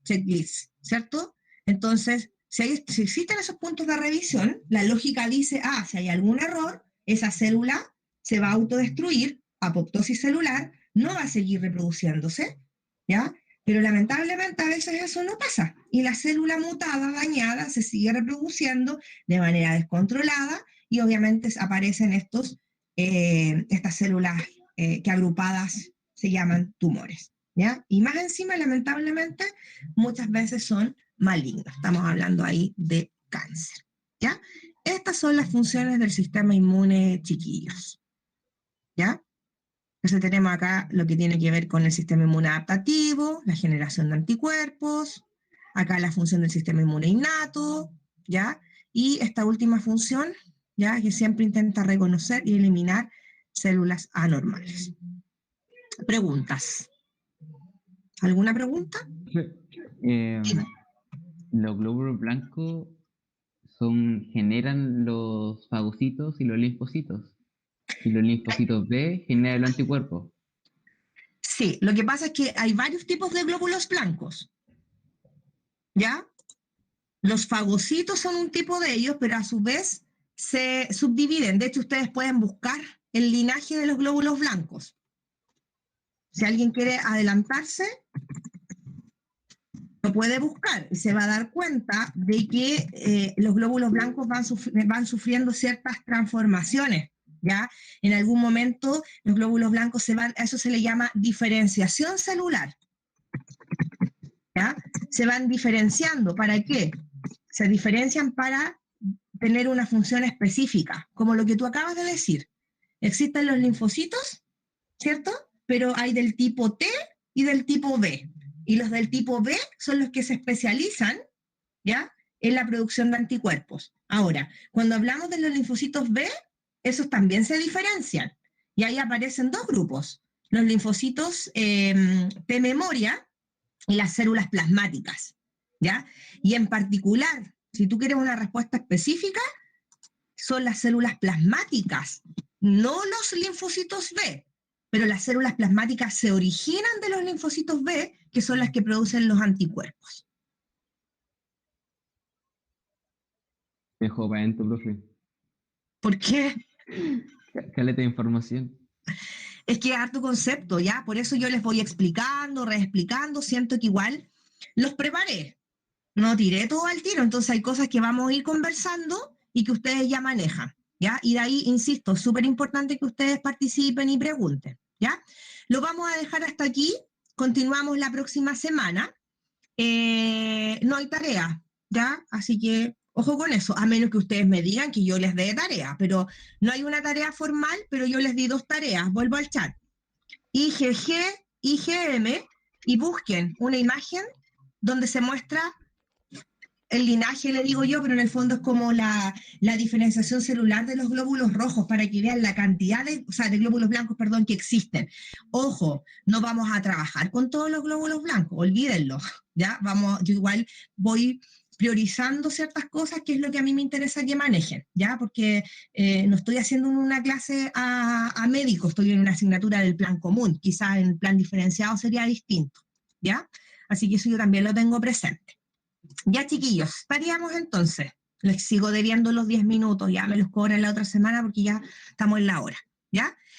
checklist, ¿cierto? Entonces, si existen esos puntos de revisión, la lógica dice, si hay algún error, esa célula se va a autodestruir, apoptosis celular, no va a seguir reproduciéndose, ¿ya? Pero lamentablemente a veces eso no pasa y la célula mutada, dañada, se sigue reproduciendo de manera descontrolada y obviamente aparecen estas células que agrupadas se llaman tumores, ¿ya? Y más encima, lamentablemente, muchas veces son malignos. Estamos hablando ahí de cáncer, ¿ya? Estas son las funciones del sistema inmune, chiquillos, ¿ya? Entonces tenemos acá lo que tiene que ver con el sistema inmune adaptativo, la generación de anticuerpos, acá la función del sistema inmune innato, ¿ya? Y esta última función, ¿ya? Que siempre intenta reconocer y eliminar células anormales. Preguntas. ¿Alguna pregunta? Los glóbulos blancos generan los fagocitos y los linfocitos. Y los linfocitos B generan los anticuerpos. Sí, lo que pasa es que hay varios tipos de glóbulos blancos, ¿ya? Los fagocitos son un tipo de ellos, pero a su vez se subdividen. De hecho, ustedes pueden buscar el linaje de los glóbulos blancos. Si alguien quiere adelantarse, lo puede buscar y se va a dar cuenta de que los glóbulos blancos van sufriendo ciertas transformaciones, ¿ya? En algún momento los glóbulos blancos a eso se le llama diferenciación celular, ¿ya? Se van diferenciando. ¿Para qué? Se diferencian para tener una función específica, como lo que tú acabas de decir. Existen los linfocitos, ¿cierto? Pero hay del tipo T y del tipo B. Y los del tipo B son los que se especializan, ¿ya?, en la producción de anticuerpos. Ahora, cuando hablamos de los linfocitos B, esos también se diferencian. Y ahí aparecen dos grupos, los linfocitos T memoria y las células plasmáticas, ¿ya? Y en particular, si tú quieres una respuesta específica, son las células plasmáticas, no los linfocitos B. Pero las células plasmáticas se originan de los linfocitos B, que son las que producen los anticuerpos. Dejo para adentro, profe. ¿Por qué? Caleta de información. Es que es harto concepto, ¿ya? Por eso yo les voy explicando, reexplicando. Siento que igual los preparé. No tiré todo al tiro, entonces hay cosas que vamos a ir conversando y que ustedes ya manejan, ¿ya? Y de ahí, insisto, es súper importante que ustedes participen y pregunten, ¿ya? Lo vamos a dejar hasta aquí, continuamos la próxima semana. No hay tarea, ¿ya? Así que, ojo con eso, a menos que ustedes me digan que yo les dé tarea, pero no hay una tarea formal, pero yo les di 2 tareas, vuelvo al chat. IgG, IgM, y busquen una imagen donde se muestra el linaje, le digo yo, pero en el fondo es como la diferenciación celular de los glóbulos rojos para que vean la cantidad de glóbulos blancos, perdón, que existen. Ojo, no vamos a trabajar con todos los glóbulos blancos, olvídenlo, ¿ya? Yo igual voy priorizando ciertas cosas, que es lo que a mí me interesa que manejen, ¿ya? Porque no estoy haciendo una clase a médicos, estoy en una asignatura del plan común, quizás en el plan diferenciado sería distinto, ¿ya? Así que eso yo también lo tengo presente. Ya, chiquillos, estaríamos entonces. Les sigo debiendo los 10 minutos, ya me los cobran la otra semana porque ya estamos en la hora, ¿ya?